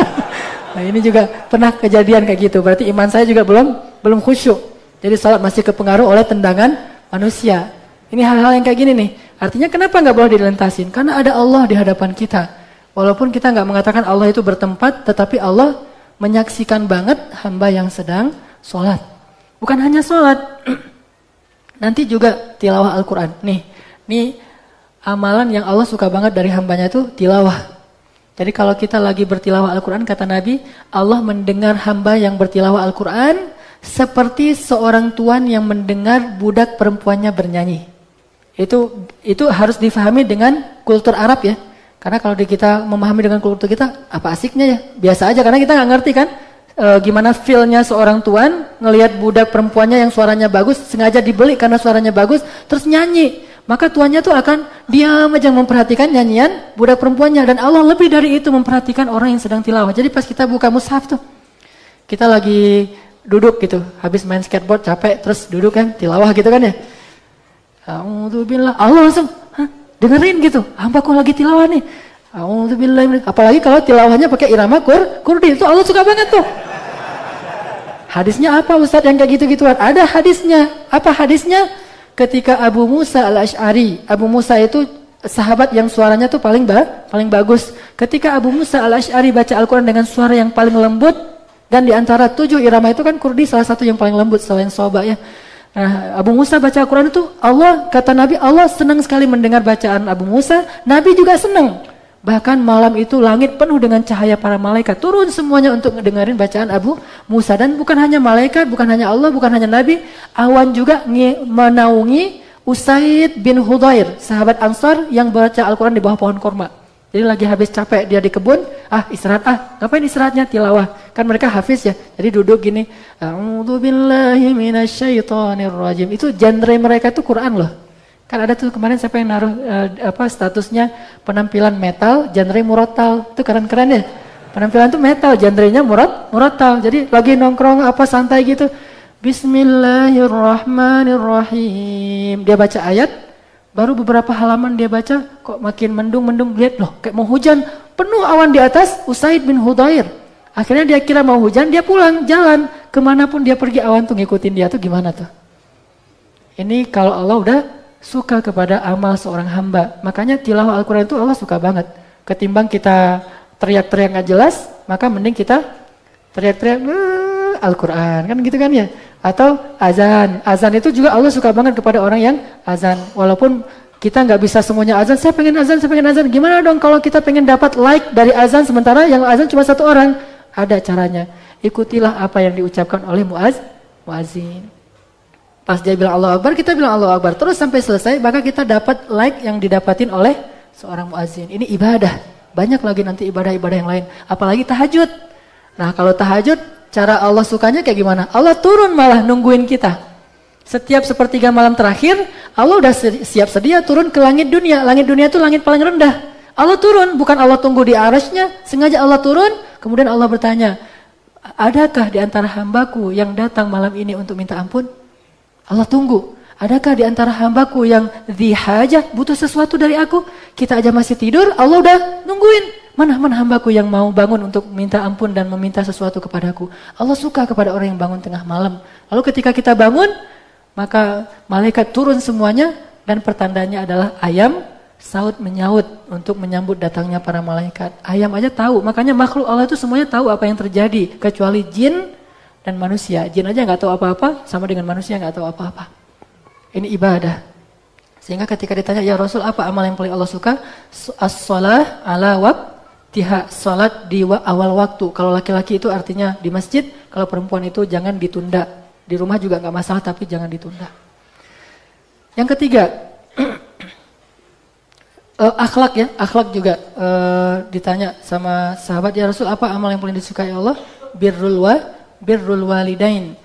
Nah ini juga pernah kejadian kayak gitu. Berarti iman saya juga belum khusyuk. Jadi sholat masih kepengaruh oleh tendangan manusia. Ini hal-hal yang kayak gini nih. Artinya kenapa nggak boleh dilentasin? Karena ada Allah di hadapan kita. Walaupun kita nggak mengatakan Allah itu bertempat, tetapi Allah menyaksikan banget hamba yang sedang sholat. Bukan hanya sholat, nanti juga tilawah Al-Quran. Nih amalan yang Allah suka banget dari hambanya itu tilawah. Jadi kalau kita lagi bertilawah Al-Quran, kata Nabi, Allah mendengar hamba yang bertilawah Al-Quran seperti seorang tuan yang mendengar budak perempuannya bernyanyi. Itu harus difahami dengan kultur Arab ya. Karena kalau kita memahami dengan kultur kita, apa asiknya ya? Biasa aja karena kita nggak ngerti kan gimana feel-nya seorang tuan ngelihat budak perempuannya yang suaranya bagus, sengaja dibeli karena suaranya bagus, terus nyanyi. Maka tuannya tuh akan diam aja memperhatikan nyanyian budak perempuannya. Dan Allah lebih dari itu memperhatikan orang yang sedang tilawah. Jadi pas kita buka mushaf tuh, kita lagi duduk gitu, habis main skateboard capek, terus duduk kan, tilawah gitu kan ya. A'udzubillah, Allah langsung dengerin gitu, hambaku lagi tilawah nih. A'udzubillah. Apalagi kalau tilawahnya pakai irama kurdi, itu Allah suka banget tuh. Hadisnya apa Ustadz yang kayak gitu-gituan? Ada hadisnya. Apa hadisnya? Ketika Abu Musa al-Ash'ari, Abu Musa itu sahabat yang suaranya tuh paling bagus. Ketika Abu Musa al-Ash'ari baca Al-Quran dengan suara yang paling lembut, dan di antara 7 irama itu kan kurdi salah satu yang paling lembut selain soba ya. Nah, Abu Musa baca Al-Quran itu kata Nabi, Allah senang sekali mendengar bacaan Abu Musa. Nabi juga senang. Bahkan malam itu langit penuh dengan cahaya para malaikat. Turun semuanya untuk ngedengerin bacaan Abu Musa. Dan bukan hanya malaikat, bukan hanya Allah, bukan hanya Nabi. Awan juga menaungi Usaid bin Hudhair, sahabat Ansar yang baca Al-Quran di bawah pohon korma. Jadi lagi habis capek dia di kebun, istirahat, ngapain istirahatnya? Tilawah. Kan mereka hafiz ya. Jadi duduk gini, a'udzubillahi minasyaitonirrajim. Itu genre mereka itu Quran loh. Kan ada tuh kemarin siapa yang naruh statusnya penampilan metal, genre murotal. Itu keren-keren ya. Penampilan itu metal, genrenya murotal. Jadi lagi nongkrong santai gitu. Bismillahirrahmanirrahim. Dia baca ayat, baru beberapa halaman dia baca, kok makin mendung-mendung, lihat loh, kayak mau hujan, penuh awan di atas. Usaid bin Hudayr. Akhirnya dia kira mau hujan, dia pulang, jalan. Kemanapun dia pergi, awan tuh ngikutin dia tuh gimana tuh. Ini kalau Allah udah suka kepada amal seorang hamba. Makanya tilawah Al-Quran itu Allah suka banget. Ketimbang kita teriak-teriak gak jelas, maka mending kita teriak-teriak Al-Quran, kan gitu kan ya. Atau azan. Azan itu juga Allah suka banget kepada orang yang azan. Walaupun kita nggak bisa semuanya azan, saya pengen azan. Gimana dong kalau kita pengen dapat like dari azan sementara yang azan cuma satu orang? Ada caranya. Ikutilah apa yang diucapkan oleh muazzin. Pas dia bilang Allahu Akbar, kita bilang Allahu Akbar. Terus sampai selesai, maka kita dapat like yang didapatin oleh seorang muazzin. Ini ibadah. Banyak lagi nanti ibadah-ibadah yang lain. Apalagi tahajud. Nah kalau tahajud, cara Allah sukanya kayak gimana? Allah turun malah nungguin kita. Setiap sepertiga malam terakhir, Allah udah siap sedia turun ke langit dunia. Langit dunia itu langit paling rendah. Allah turun, bukan Allah tunggu di arasnya. Sengaja Allah turun, kemudian Allah bertanya, adakah di antara hambaku yang datang malam ini untuk minta ampun? Allah tunggu. Adakah di antara hambaku yang dzihajah, butuh sesuatu dari aku? Kita aja masih tidur, Allah udah nungguin. Mana hambaku yang mau bangun untuk minta ampun dan meminta sesuatu kepadaku. Allah suka kepada orang yang bangun tengah malam. Lalu ketika kita bangun, maka malaikat turun semuanya dan pertandanya adalah ayam saut menyaut untuk menyambut datangnya para malaikat. Ayam aja tahu, makanya makhluk Allah itu semuanya tahu apa yang terjadi. Kecuali jin dan manusia. Jin aja nggak tahu apa-apa, sama dengan manusia nggak tahu apa-apa. Ini ibadah. Sehingga ketika ditanya, ya Rasul apa amal yang paling Allah suka? As-shalah ala waqtiha, salat di awal waktu. Kalau laki-laki itu artinya di masjid, kalau perempuan itu jangan ditunda. Di rumah juga nggak masalah, tapi jangan ditunda. Yang ketiga, akhlak ya, akhlak juga ditanya sama sahabat, ya Rasul apa amal yang paling disukai Allah? Birrul walidain,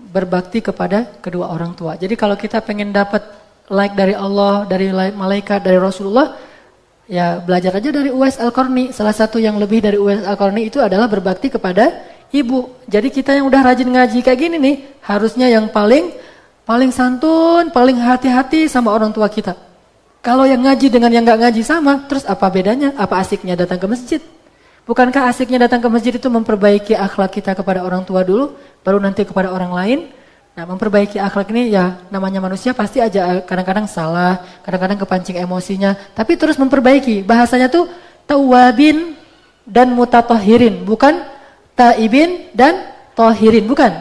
berbakti kepada kedua orang tua. Jadi kalau kita pengen dapat like dari Allah, dari malaikat, dari Rasulullah, ya belajar aja dari Uwais Al-Qarni. Salah satu yang lebih dari Uwais Al-Qarni itu adalah berbakti kepada ibu. Jadi kita yang udah rajin ngaji kayak gini nih, harusnya yang paling santun, paling hati-hati sama orang tua kita. Kalau yang ngaji dengan yang gak ngaji sama, terus apa bedanya? Apa asiknya datang ke masjid? Bukankah asiknya datang ke masjid itu memperbaiki akhlak kita kepada orang tua dulu, baru nanti kepada orang lain? Nah, memperbaiki akhlak ini ya namanya manusia pasti aja kadang-kadang salah, kadang-kadang kepancing emosinya, tapi terus memperbaiki. Bahasanya tuh tawabin dan mutatahirin, bukan taibin dan tohirin, bukan.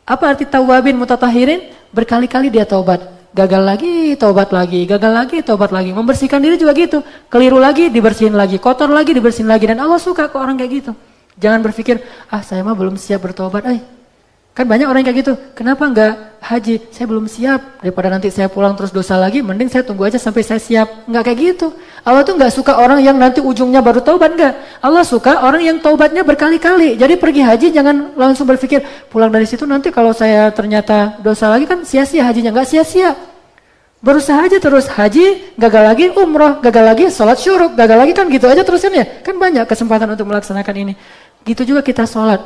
Apa arti tawabin mutatahirin? Berkali-kali dia taubat. Gagal lagi, taubat lagi, gagal lagi, taubat lagi. Membersihkan diri juga gitu. Keliru lagi, dibersihin lagi. Kotor lagi, dibersihin lagi. Dan Allah suka kok orang kayak gitu. Jangan berpikir, saya mah belum siap bertobat. Kan banyak orang kayak gitu. Kenapa enggak haji? Saya belum siap. Daripada nanti saya pulang terus dosa lagi, mending saya tunggu aja sampai saya siap. Enggak kayak gitu. Allah tuh enggak suka orang yang nanti ujungnya baru taubat, enggak. Allah suka orang yang taubatnya berkali-kali. Jadi pergi haji jangan langsung berpikir, pulang dari situ nanti kalau saya ternyata dosa lagi kan sia-sia hajinya. Enggak sia-sia. Berusaha aja terus haji, gagal lagi umroh, gagal lagi sholat syuruk, gagal lagi kan gitu aja terusin ya. Kan banyak kesempatan untuk melaksanakan ini. Gitu juga kita sholat.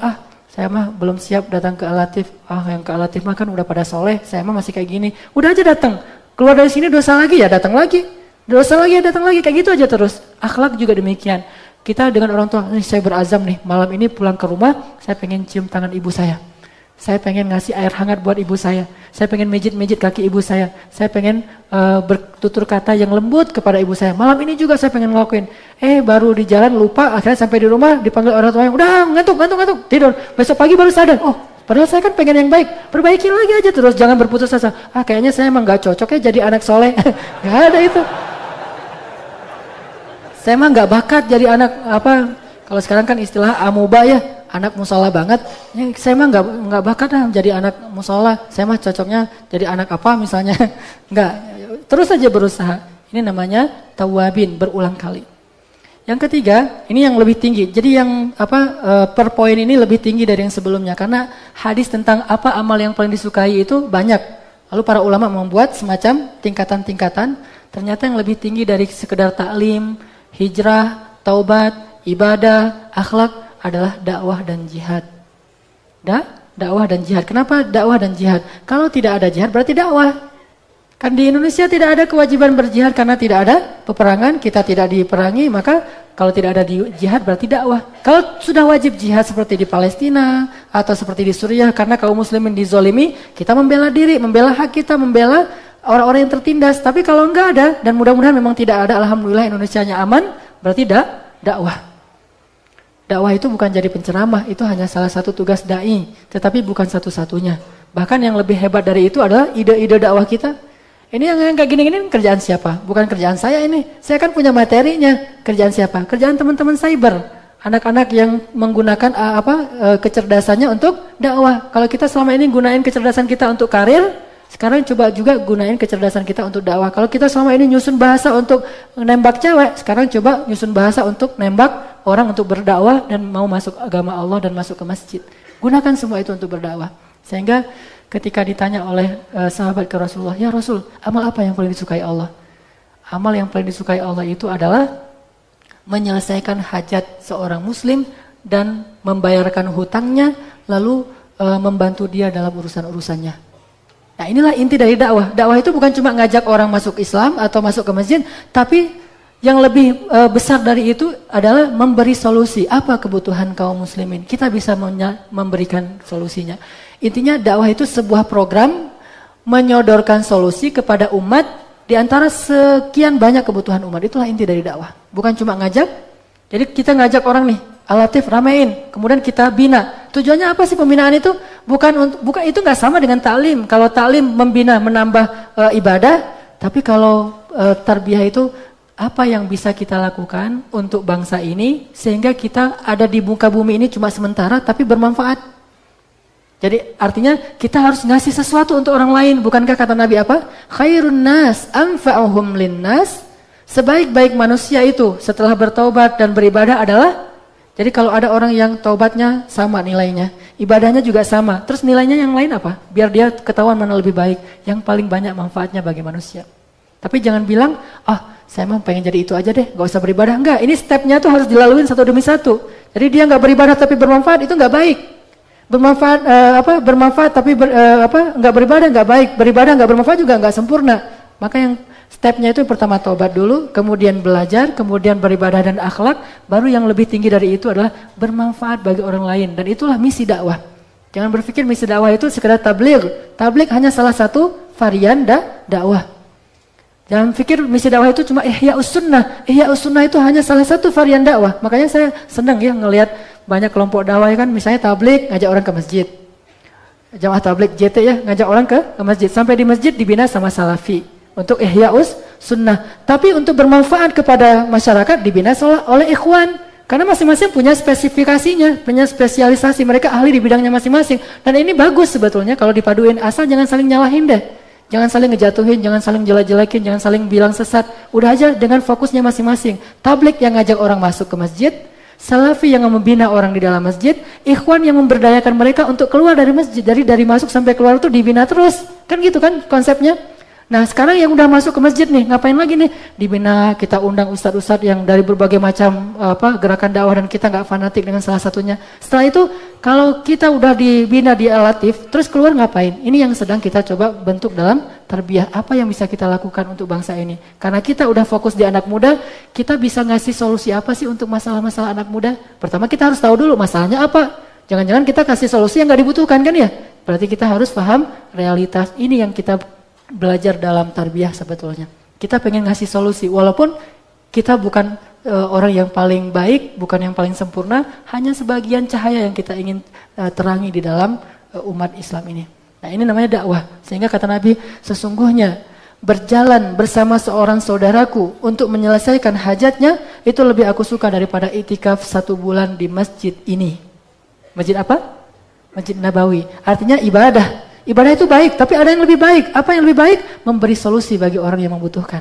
Saya mah belum siap datang ke Al-Latif. Yang ke Al-Latif mah kan udah pada soleh. Saya mah masih kayak gini. Udah aja datang. Keluar dari sini dosa lagi ya datang lagi. Dosa lagi ya datang lagi. Kayak gitu aja terus. Akhlak juga demikian. Kita dengan orang tua, saya berazam nih. Malam ini pulang ke rumah, saya pengen cium tangan ibu saya. Saya pengen ngasih air hangat buat ibu saya. Saya pengen mijit-mijit kaki ibu saya. Saya pengen bertutur kata yang lembut kepada ibu saya. Malam ini juga saya pengen ngelakuin. Baru di jalan lupa, akhirnya sampai di rumah dipanggil orang tua yang udah ngantuk, tidur. Besok pagi baru sadar. Padahal saya kan pengen yang baik. Perbaiki lagi aja terus, jangan berputus asa. Kayaknya saya emang gak cocok ya jadi anak soleh. Gak ada itu. Saya emang gak bakat jadi anak kalau sekarang kan istilah amuba ya. Anak musola banget, ya, saya mah nggak bakat jadi anak musola. Saya mah cocoknya jadi anak apa misalnya, nggak. Terus aja berusaha. Ini namanya tawabin, berulang kali. Yang ketiga, ini yang lebih tinggi. Jadi yang per poin ini lebih tinggi dari yang sebelumnya. Karena hadis tentang apa amal yang paling disukai itu banyak. Lalu para ulama membuat semacam tingkatan-tingkatan. Ternyata yang lebih tinggi dari sekedar taklim, hijrah, taubat, ibadah, akhlak adalah dakwah dan jihad. Dakwah dan jihad. Kenapa dakwah dan jihad? Kalau tidak ada jihad berarti dakwah. Kan di Indonesia tidak ada kewajiban berjihad karena tidak ada peperangan, kita tidak diperangi, maka kalau tidak ada jihad berarti dakwah. Kalau sudah wajib jihad seperti di Palestina atau seperti di Suriah karena kaum muslimin dizolimi, kita membela diri, membela hak kita, membela orang-orang yang tertindas. Tapi kalau enggak ada, dan mudah-mudahan memang tidak ada, alhamdulillah Indonesianya aman, berarti dakwah. Dakwah itu bukan jadi penceramah, itu hanya salah satu tugas dai, tetapi bukan satu-satunya. Bahkan yang lebih hebat dari itu adalah ide-ide dakwah kita. Ini yang kayak gini-gini kerjaan siapa? Bukan kerjaan saya ini. Saya kan punya materinya. Kerjaan siapa? Kerjaan teman-teman cyber. Anak-anak yang menggunakan kecerdasannya untuk dakwah. Kalau kita selama ini gunain kecerdasan kita untuk karir, sekarang coba juga gunain kecerdasan kita untuk dakwah. Kalau kita selama ini nyusun bahasa untuk nembak cewek, sekarang coba nyusun bahasa untuk nembak orang untuk berdakwah dan mau masuk agama Allah dan masuk ke masjid. Gunakan semua itu untuk berdakwah. Sehingga ketika ditanya oleh sahabat ke Rasulullah, ya Rasul, amal apa yang paling disukai Allah? Amal yang paling disukai Allah itu adalah menyelesaikan hajat seorang muslim dan membayarkan hutangnya, lalu membantu dia dalam urusan-urusannya. Nah inilah inti dari dakwah. Dakwah itu bukan cuma ngajak orang masuk Islam atau masuk ke masjid, tapi yang lebih besar dari itu adalah memberi solusi. Apa kebutuhan kaum muslimin? Kita bisa memberikan solusinya. Intinya dakwah itu sebuah program menyodorkan solusi kepada umat di antara sekian banyak kebutuhan umat. Itulah inti dari dakwah. Bukan cuma ngajak. Jadi kita ngajak orang nih, Al-Latif ramein, kemudian kita bina. Tujuannya apa sih pembinaan itu? Bukan itu nggak sama dengan taklim. Kalau taklim membina, menambah ibadah, tapi kalau tarbiyah itu apa yang bisa kita lakukan untuk bangsa ini sehingga kita ada di muka bumi ini cuma sementara tapi bermanfaat. Jadi artinya kita harus ngasih sesuatu untuk orang lain. Bukankah kata Nabi apa? Khairun nas anfa'uhum linnas. Sebaik-baik manusia itu setelah bertaubat dan beribadah adalah, jadi kalau ada orang yang taubatnya sama nilainya, ibadahnya juga sama, terus nilainya yang lain apa? Biar dia ketahuan mana lebih baik, yang paling banyak manfaatnya bagi manusia. Tapi jangan bilang, saya mah pengen jadi itu aja deh, gak usah beribadah. Enggak, ini stepnya tuh harus dilaluin satu demi satu. Jadi dia gak beribadah tapi bermanfaat, itu gak baik. Bermanfaat tapi nggak beribadah nggak baik, beribadah nggak bermanfaat juga nggak sempurna. Maka yang stepnya itu pertama taubat dulu, kemudian belajar, kemudian beribadah dan akhlak, baru yang lebih tinggi dari itu adalah bermanfaat bagi orang lain. Dan itulah misi dakwah. Jangan berpikir misi dakwah itu sekedar tabligh. Tabligh hanya salah satu varian dakwah. Jangan pikir misi dakwah itu cuma ihya'us sunnah. Ihya'us sunnah itu hanya salah satu varian dakwah. Makanya saya senang ya ngelihat banyak kelompok dakwah kan, misalnya tabligh ngajak orang ke masjid. Jamaah tabligh JT ya, ngajak orang ke masjid. Sampai di masjid dibina sama salafi untuk ihya'us sunnah. Tapi untuk bermanfaat kepada masyarakat dibina oleh ikhwan. Karena masing-masing punya spesifikasinya, punya spesialisasi, mereka ahli di bidangnya masing-masing. Dan ini bagus sebetulnya kalau dipaduin, asal jangan saling nyalahin deh. Jangan saling ngejatuhin, jangan saling jelek-jelekin, jangan saling bilang sesat. Udah aja dengan fokusnya masing-masing. Tabligh yang ngajak orang masuk ke masjid, salafi yang membina orang di dalam masjid, ikhwan yang memberdayakan mereka untuk keluar dari masjid. Dari masuk sampai keluar itu dibina terus. Kan gitu kan konsepnya. Nah sekarang yang udah masuk ke masjid nih, ngapain lagi nih? Dibina, kita undang ustadz-ustadz yang dari berbagai macam gerakan dakwah dan kita nggak fanatik dengan salah satunya. Setelah itu, kalau kita udah dibina di Al-Latif, terus keluar ngapain? Ini yang sedang kita coba bentuk dalam tarbiyah. Apa yang bisa kita lakukan untuk bangsa ini? Karena kita udah fokus di anak muda, kita bisa ngasih solusi apa sih untuk masalah-masalah anak muda? Pertama kita harus tahu dulu masalahnya apa. Jangan-jangan kita kasih solusi yang nggak dibutuhkan kan ya? Berarti kita harus paham realitas. Ini yang kita belajar dalam tarbiyah sebetulnya. Kita pengen ngasih solusi, walaupun kita bukan orang yang paling baik, bukan yang paling sempurna, hanya sebagian cahaya yang kita ingin terangi di dalam umat Islam ini. Nah ini namanya dakwah. Sehingga kata Nabi, sesungguhnya berjalan bersama seorang saudaraku untuk menyelesaikan hajatnya, itu lebih aku suka daripada itikaf 1 bulan di masjid ini. Masjid apa? Masjid Nabawi. Artinya ibadah. Ibadah itu baik, tapi ada yang lebih baik. Apa yang lebih baik? Memberi solusi bagi orang yang membutuhkan.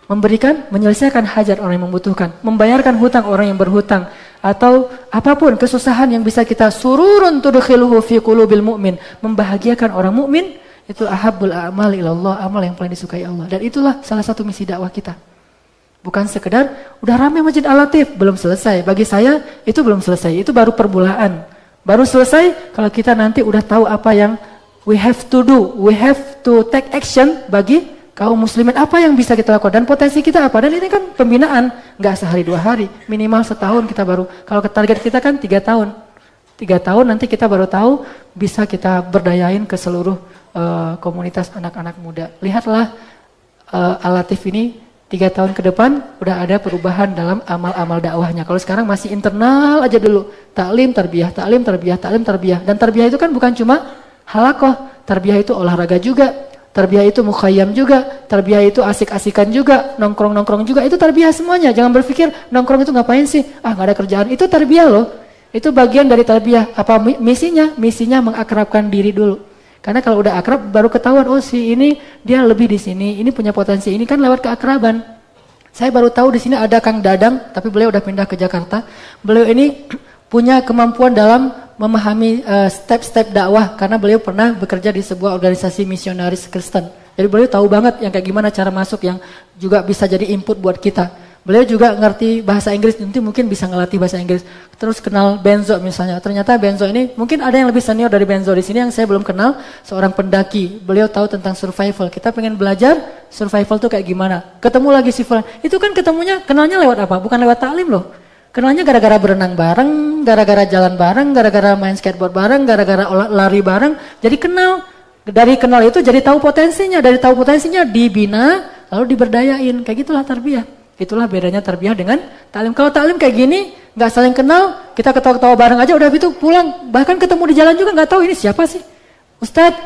menyelesaikan hajat orang yang membutuhkan, membayarkan hutang orang yang berhutang, atau apapun kesusahan yang bisa kita sururun tudkhiluhu fi qulubil mu'min, membahagiakan orang mukmin, itu ahabbul a'mal ilallah, amal yang paling disukai Allah. Dan itulah salah satu misi dakwah kita. Bukan sekedar udah ramai Masjid Al-Latif, belum selesai. Bagi saya itu belum selesai, itu baru permulaan. Baru selesai kalau kita nanti udah tahu apa yang we have to do, we have to take action bagi kaum muslimin, apa yang bisa kita lakukan dan potensi kita apa. Dan ini kan pembinaan, nggak sehari 2 hari, minimal setahun kita baru. Kalau target kita kan 3 tahun. 3 tahun nanti kita baru tahu bisa kita berdayain ke seluruh komunitas anak-anak muda. Lihatlah Al-Latif ini 3 tahun ke depan udah ada perubahan dalam amal-amal dakwahnya. Kalau sekarang masih internal aja dulu, taklim, tarbiyah, taklim, tarbiyah, taklim, tarbiyah. Dan tarbiyah itu kan bukan cuma halakoh, tarbiyah itu olahraga juga. Tarbiyah itu mukhayyam juga, tarbiyah itu asik-asikan juga, nongkrong-nongkrong juga, itu tarbiyah semuanya. Jangan berpikir nongkrong itu ngapain sih? Ah, nggak ada kerjaan. Itu tarbiyah loh. Itu bagian dari tarbiyah. Apa misinya? Misinya mengakrabkan diri dulu. Karena kalau udah akrab baru ketahuan, oh si ini dia lebih di sini, ini punya potensi, ini kan lewat keakraban. Saya baru tahu di sini ada Kang Dadang, tapi beliau udah pindah ke Jakarta. Beliau ini punya kemampuan dalam memahami step-step dakwah karena beliau pernah bekerja di sebuah organisasi misionaris Kristen. Jadi beliau tahu banget yang kayak gimana cara masuk yang juga bisa jadi input buat kita. Beliau juga ngerti bahasa Inggris, nanti mungkin bisa ngelatih bahasa Inggris. Terus kenal Benzo misalnya. Ternyata Benzo ini mungkin ada yang lebih senior dari Benzo di sini yang saya belum kenal, seorang pendaki. Beliau tahu tentang survival. Kita pengen belajar survival tuh kayak gimana. Ketemu lagi si Fulan. Itu kan ketemunya kenalnya lewat apa? Bukan lewat taklim loh. Kenalnya gara-gara berenang bareng, gara-gara jalan bareng, gara-gara main skateboard bareng, gara-gara lari bareng. Jadi kenal. Dari kenal itu jadi tahu potensinya. Dari tahu potensinya dibina, lalu diberdayain. Kayak gitulah tarbiyah. Itulah bedanya tarbiyah dengan taklim. Kalau taklim kayak gini, nggak saling kenal, kita ketawa-ketawa bareng aja, udah itu pulang. Bahkan ketemu di jalan juga nggak tahu ini siapa sih. Ustadz,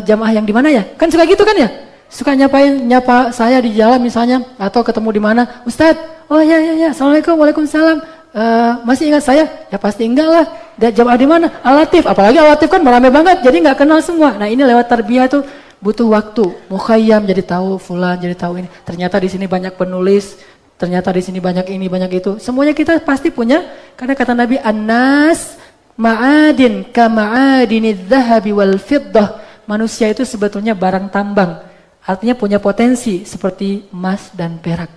jamaah yang di mana ya? Kan suka gitu kan ya? Suka nyapa saya di jalan misalnya, atau ketemu di mana? Ustadz, oh ya, assalamualaikum, waalaikumsalam. Masih ingat saya? Ya pasti enggak lah. Dia jamaah di mana? Al-Latif. Apalagi Al-Latif kan merame banget, jadi nggak kenal semua. Nah ini lewat tarbiyah tuh butuh waktu. Mukhayyam jadi tahu, fulan jadi tahu ini. Ternyata di sini banyak penulis. Ternyata di sini banyak ini, banyak itu. Semuanya kita pasti punya. Karena kata Nabi, An-nas ma'adin ka ma'adinidz zahabi wal fiddah. Manusia itu sebetulnya barang tambang. Artinya punya potensi seperti emas dan perak.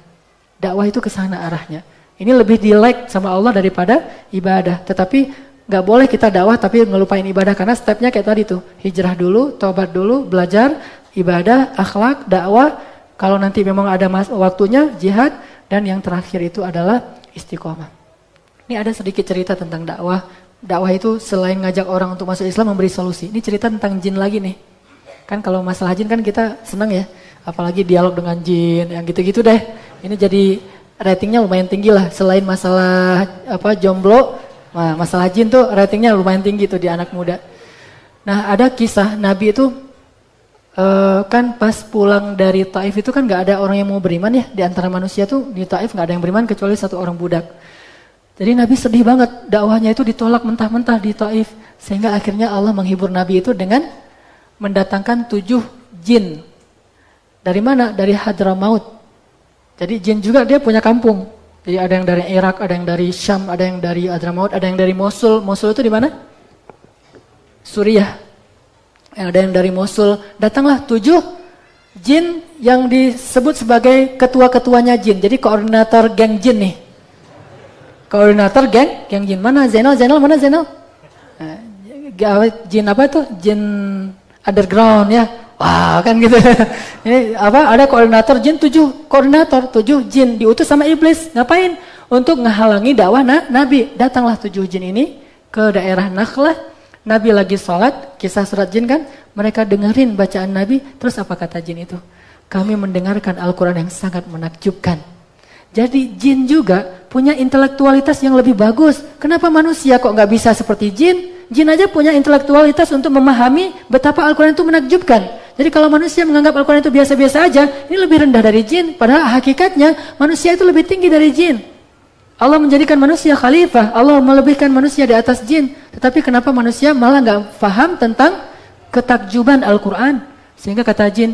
Dakwah itu ke sana arahnya. Ini lebih di-like sama Allah daripada ibadah. Tetapi gak boleh kita dakwah tapi ngelupain ibadah. Karena stepnya kayak tadi tuh. Hijrah dulu, tobat dulu, belajar, ibadah, akhlak, dakwah. Kalau nanti memang ada waktunya, jihad. Dan yang terakhir itu adalah istiqomah. Ini ada sedikit cerita tentang dakwah. Dakwah itu selain ngajak orang untuk masuk Islam, memberi solusi. Ini cerita tentang jin lagi nih. Kan kalau masalah jin kan kita senang ya. Apalagi dialog dengan jin, yang gitu-gitu deh. Ini jadi ratingnya lumayan tinggi lah. Selain masalah jomblo, nah, masalah jin tuh ratingnya lumayan tinggi tuh di anak muda. Nah ada kisah Nabi itu kan pas pulang dari Taif itu kan gak ada orang yang mau beriman ya. Di antara manusia tuh di Taif gak ada yang beriman kecuali 1 orang budak. Jadi Nabi sedih banget, dakwahnya itu ditolak mentah-mentah di Taif. Sehingga akhirnya Allah menghibur Nabi itu dengan mendatangkan 7 jin. Dari mana? Dari Hadramaut. Jadi jin juga dia punya kampung. Jadi ada yang dari Irak, ada yang dari Syam, ada yang dari Hadramaut, ada yang dari Mosul. Mosul itu di mana? Suriah. Ada yang dari Mosul. Datanglah 7 jin yang disebut sebagai ketua-ketuanya jin. Jadi koordinator geng jin nih. Koordinator geng jin. Mana Zainal mana Zainal? Jin apa itu? Jin underground ya. Wah kan gitu. Ini ada koordinator jin 7 koordinator, 7 jin diutus sama iblis. Ngapain? Untuk ngehalangi dakwah Nabi. Datanglah 7 jin ini ke daerah Nakhlah. Nabi lagi sholat, kisah surat jin kan, mereka dengerin bacaan Nabi, terus apa kata jin itu? Kami mendengarkan Al-Quran yang sangat menakjubkan. Jadi jin juga punya intelektualitas yang lebih bagus. Kenapa manusia kok nggak bisa seperti jin? Jin aja punya intelektualitas untuk memahami betapa Al-Quran itu menakjubkan. Jadi kalau manusia menganggap Al-Quran itu biasa-biasa aja, ini lebih rendah dari jin. Padahal hakikatnya manusia itu lebih tinggi dari jin. Allah menjadikan manusia khalifah, Allah melebihkan manusia di atas jin. Tetapi kenapa manusia malah nggak paham tentang ketakjuban Al-Quran? Sehingga kata jin,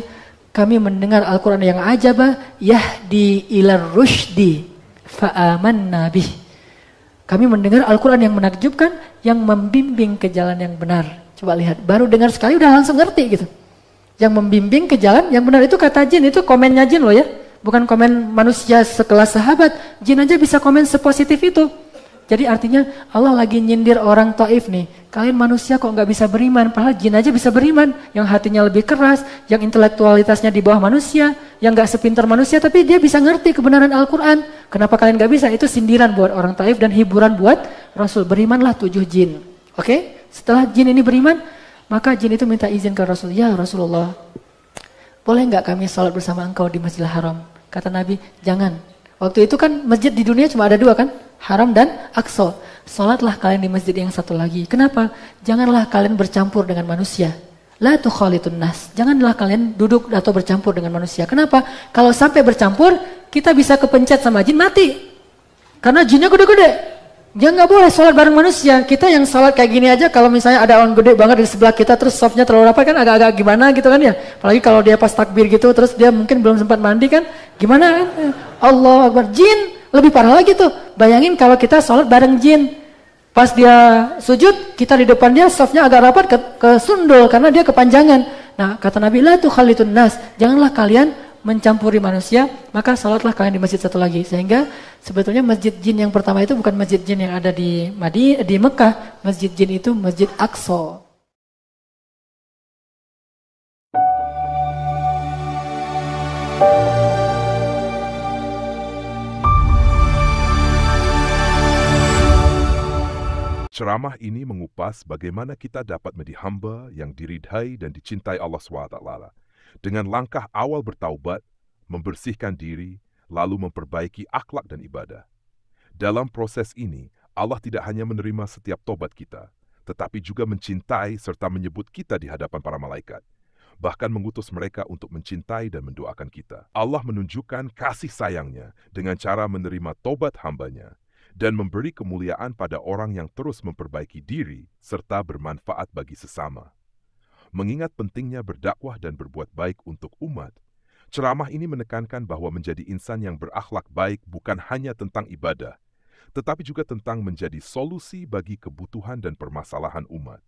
kami mendengar Al-Quran yang ajabah, yahdi ilar rushdi, fa'amanna bih. Kami mendengar Al-Quran yang menakjubkan, yang membimbing ke jalan yang benar. Coba lihat, baru dengar sekali udah langsung ngerti gitu. Yang membimbing ke jalan yang benar itu kata jin, itu komennya jin loh ya. Bukan komen manusia sekelas sahabat, jin aja bisa komen sepositif itu. Jadi artinya Allah lagi nyindir orang Taif nih. Kalian manusia kok nggak bisa beriman, padahal jin aja bisa beriman. Yang hatinya lebih keras, yang intelektualitasnya di bawah manusia, yang nggak sepintar manusia, tapi dia bisa ngerti kebenaran Al-Quran. Kenapa kalian nggak bisa? Itu sindiran buat orang Taif dan hiburan buat Rasul. Berimanlah 7 jin. Oke? Setelah jin ini beriman, maka jin itu minta izin ke Rasul. Ya Rasulullah, boleh nggak kami sholat bersama engkau di Masjidil Haram? Kata Nabi, jangan. Waktu itu kan masjid di dunia cuma ada 2 kan? Haram dan Aqsa. Sholatlah kalian di masjid yang satu lagi. Kenapa? Janganlah kalian bercampur dengan manusia. La tukhalitun nas. Janganlah kalian duduk atau bercampur dengan manusia. Kenapa? Kalau sampai bercampur, kita bisa kepencet sama jin, mati. Karena jinnya gede-gede. Dia nggak boleh sholat bareng manusia. Kita yang sholat kayak gini aja, kalau misalnya ada orang gede banget di sebelah kita, terus softnya terlalu rapat kan agak-agak gimana gitu kan ya. Apalagi kalau dia pas takbir gitu, terus dia mungkin belum sempat mandi kan, gimana kan? Allah Akbar, jin lebih parah lagi tuh. Bayangin kalau kita sholat bareng jin. Pas dia sujud, kita di depan dia, softnya agak rapat ke sundul karena dia kepanjangan. Nah, kata Nabi, la tukhalitun nas. Janganlah kalian mencampuri manusia, maka sholatlah kalian di masjid satu lagi. Sehingga sebetulnya masjid jin yang pertama itu bukan masjid jin yang ada di Mekah. Masjid jin itu Masjid Aqsa. Ceramah ini mengupas bagaimana kita dapat menjadi hamba yang diridhai dan dicintai Allah SWT dengan langkah awal bertaubat, membersihkan diri, lalu memperbaiki akhlak dan ibadah. Dalam proses ini, Allah tidak hanya menerima setiap tobat kita, tetapi juga mencintai serta menyebut kita di hadapan para malaikat, bahkan mengutus mereka untuk mencintai dan mendoakan kita. Allah menunjukkan kasih sayangnya dengan cara menerima tobat hambanya, dan memberi kemuliaan pada orang yang terus memperbaiki diri serta bermanfaat bagi sesama. Mengingat pentingnya berdakwah dan berbuat baik untuk umat, ceramah ini menekankan bahwa menjadi insan yang berakhlak baik bukan hanya tentang ibadah, tetapi juga tentang menjadi solusi bagi kebutuhan dan permasalahan umat.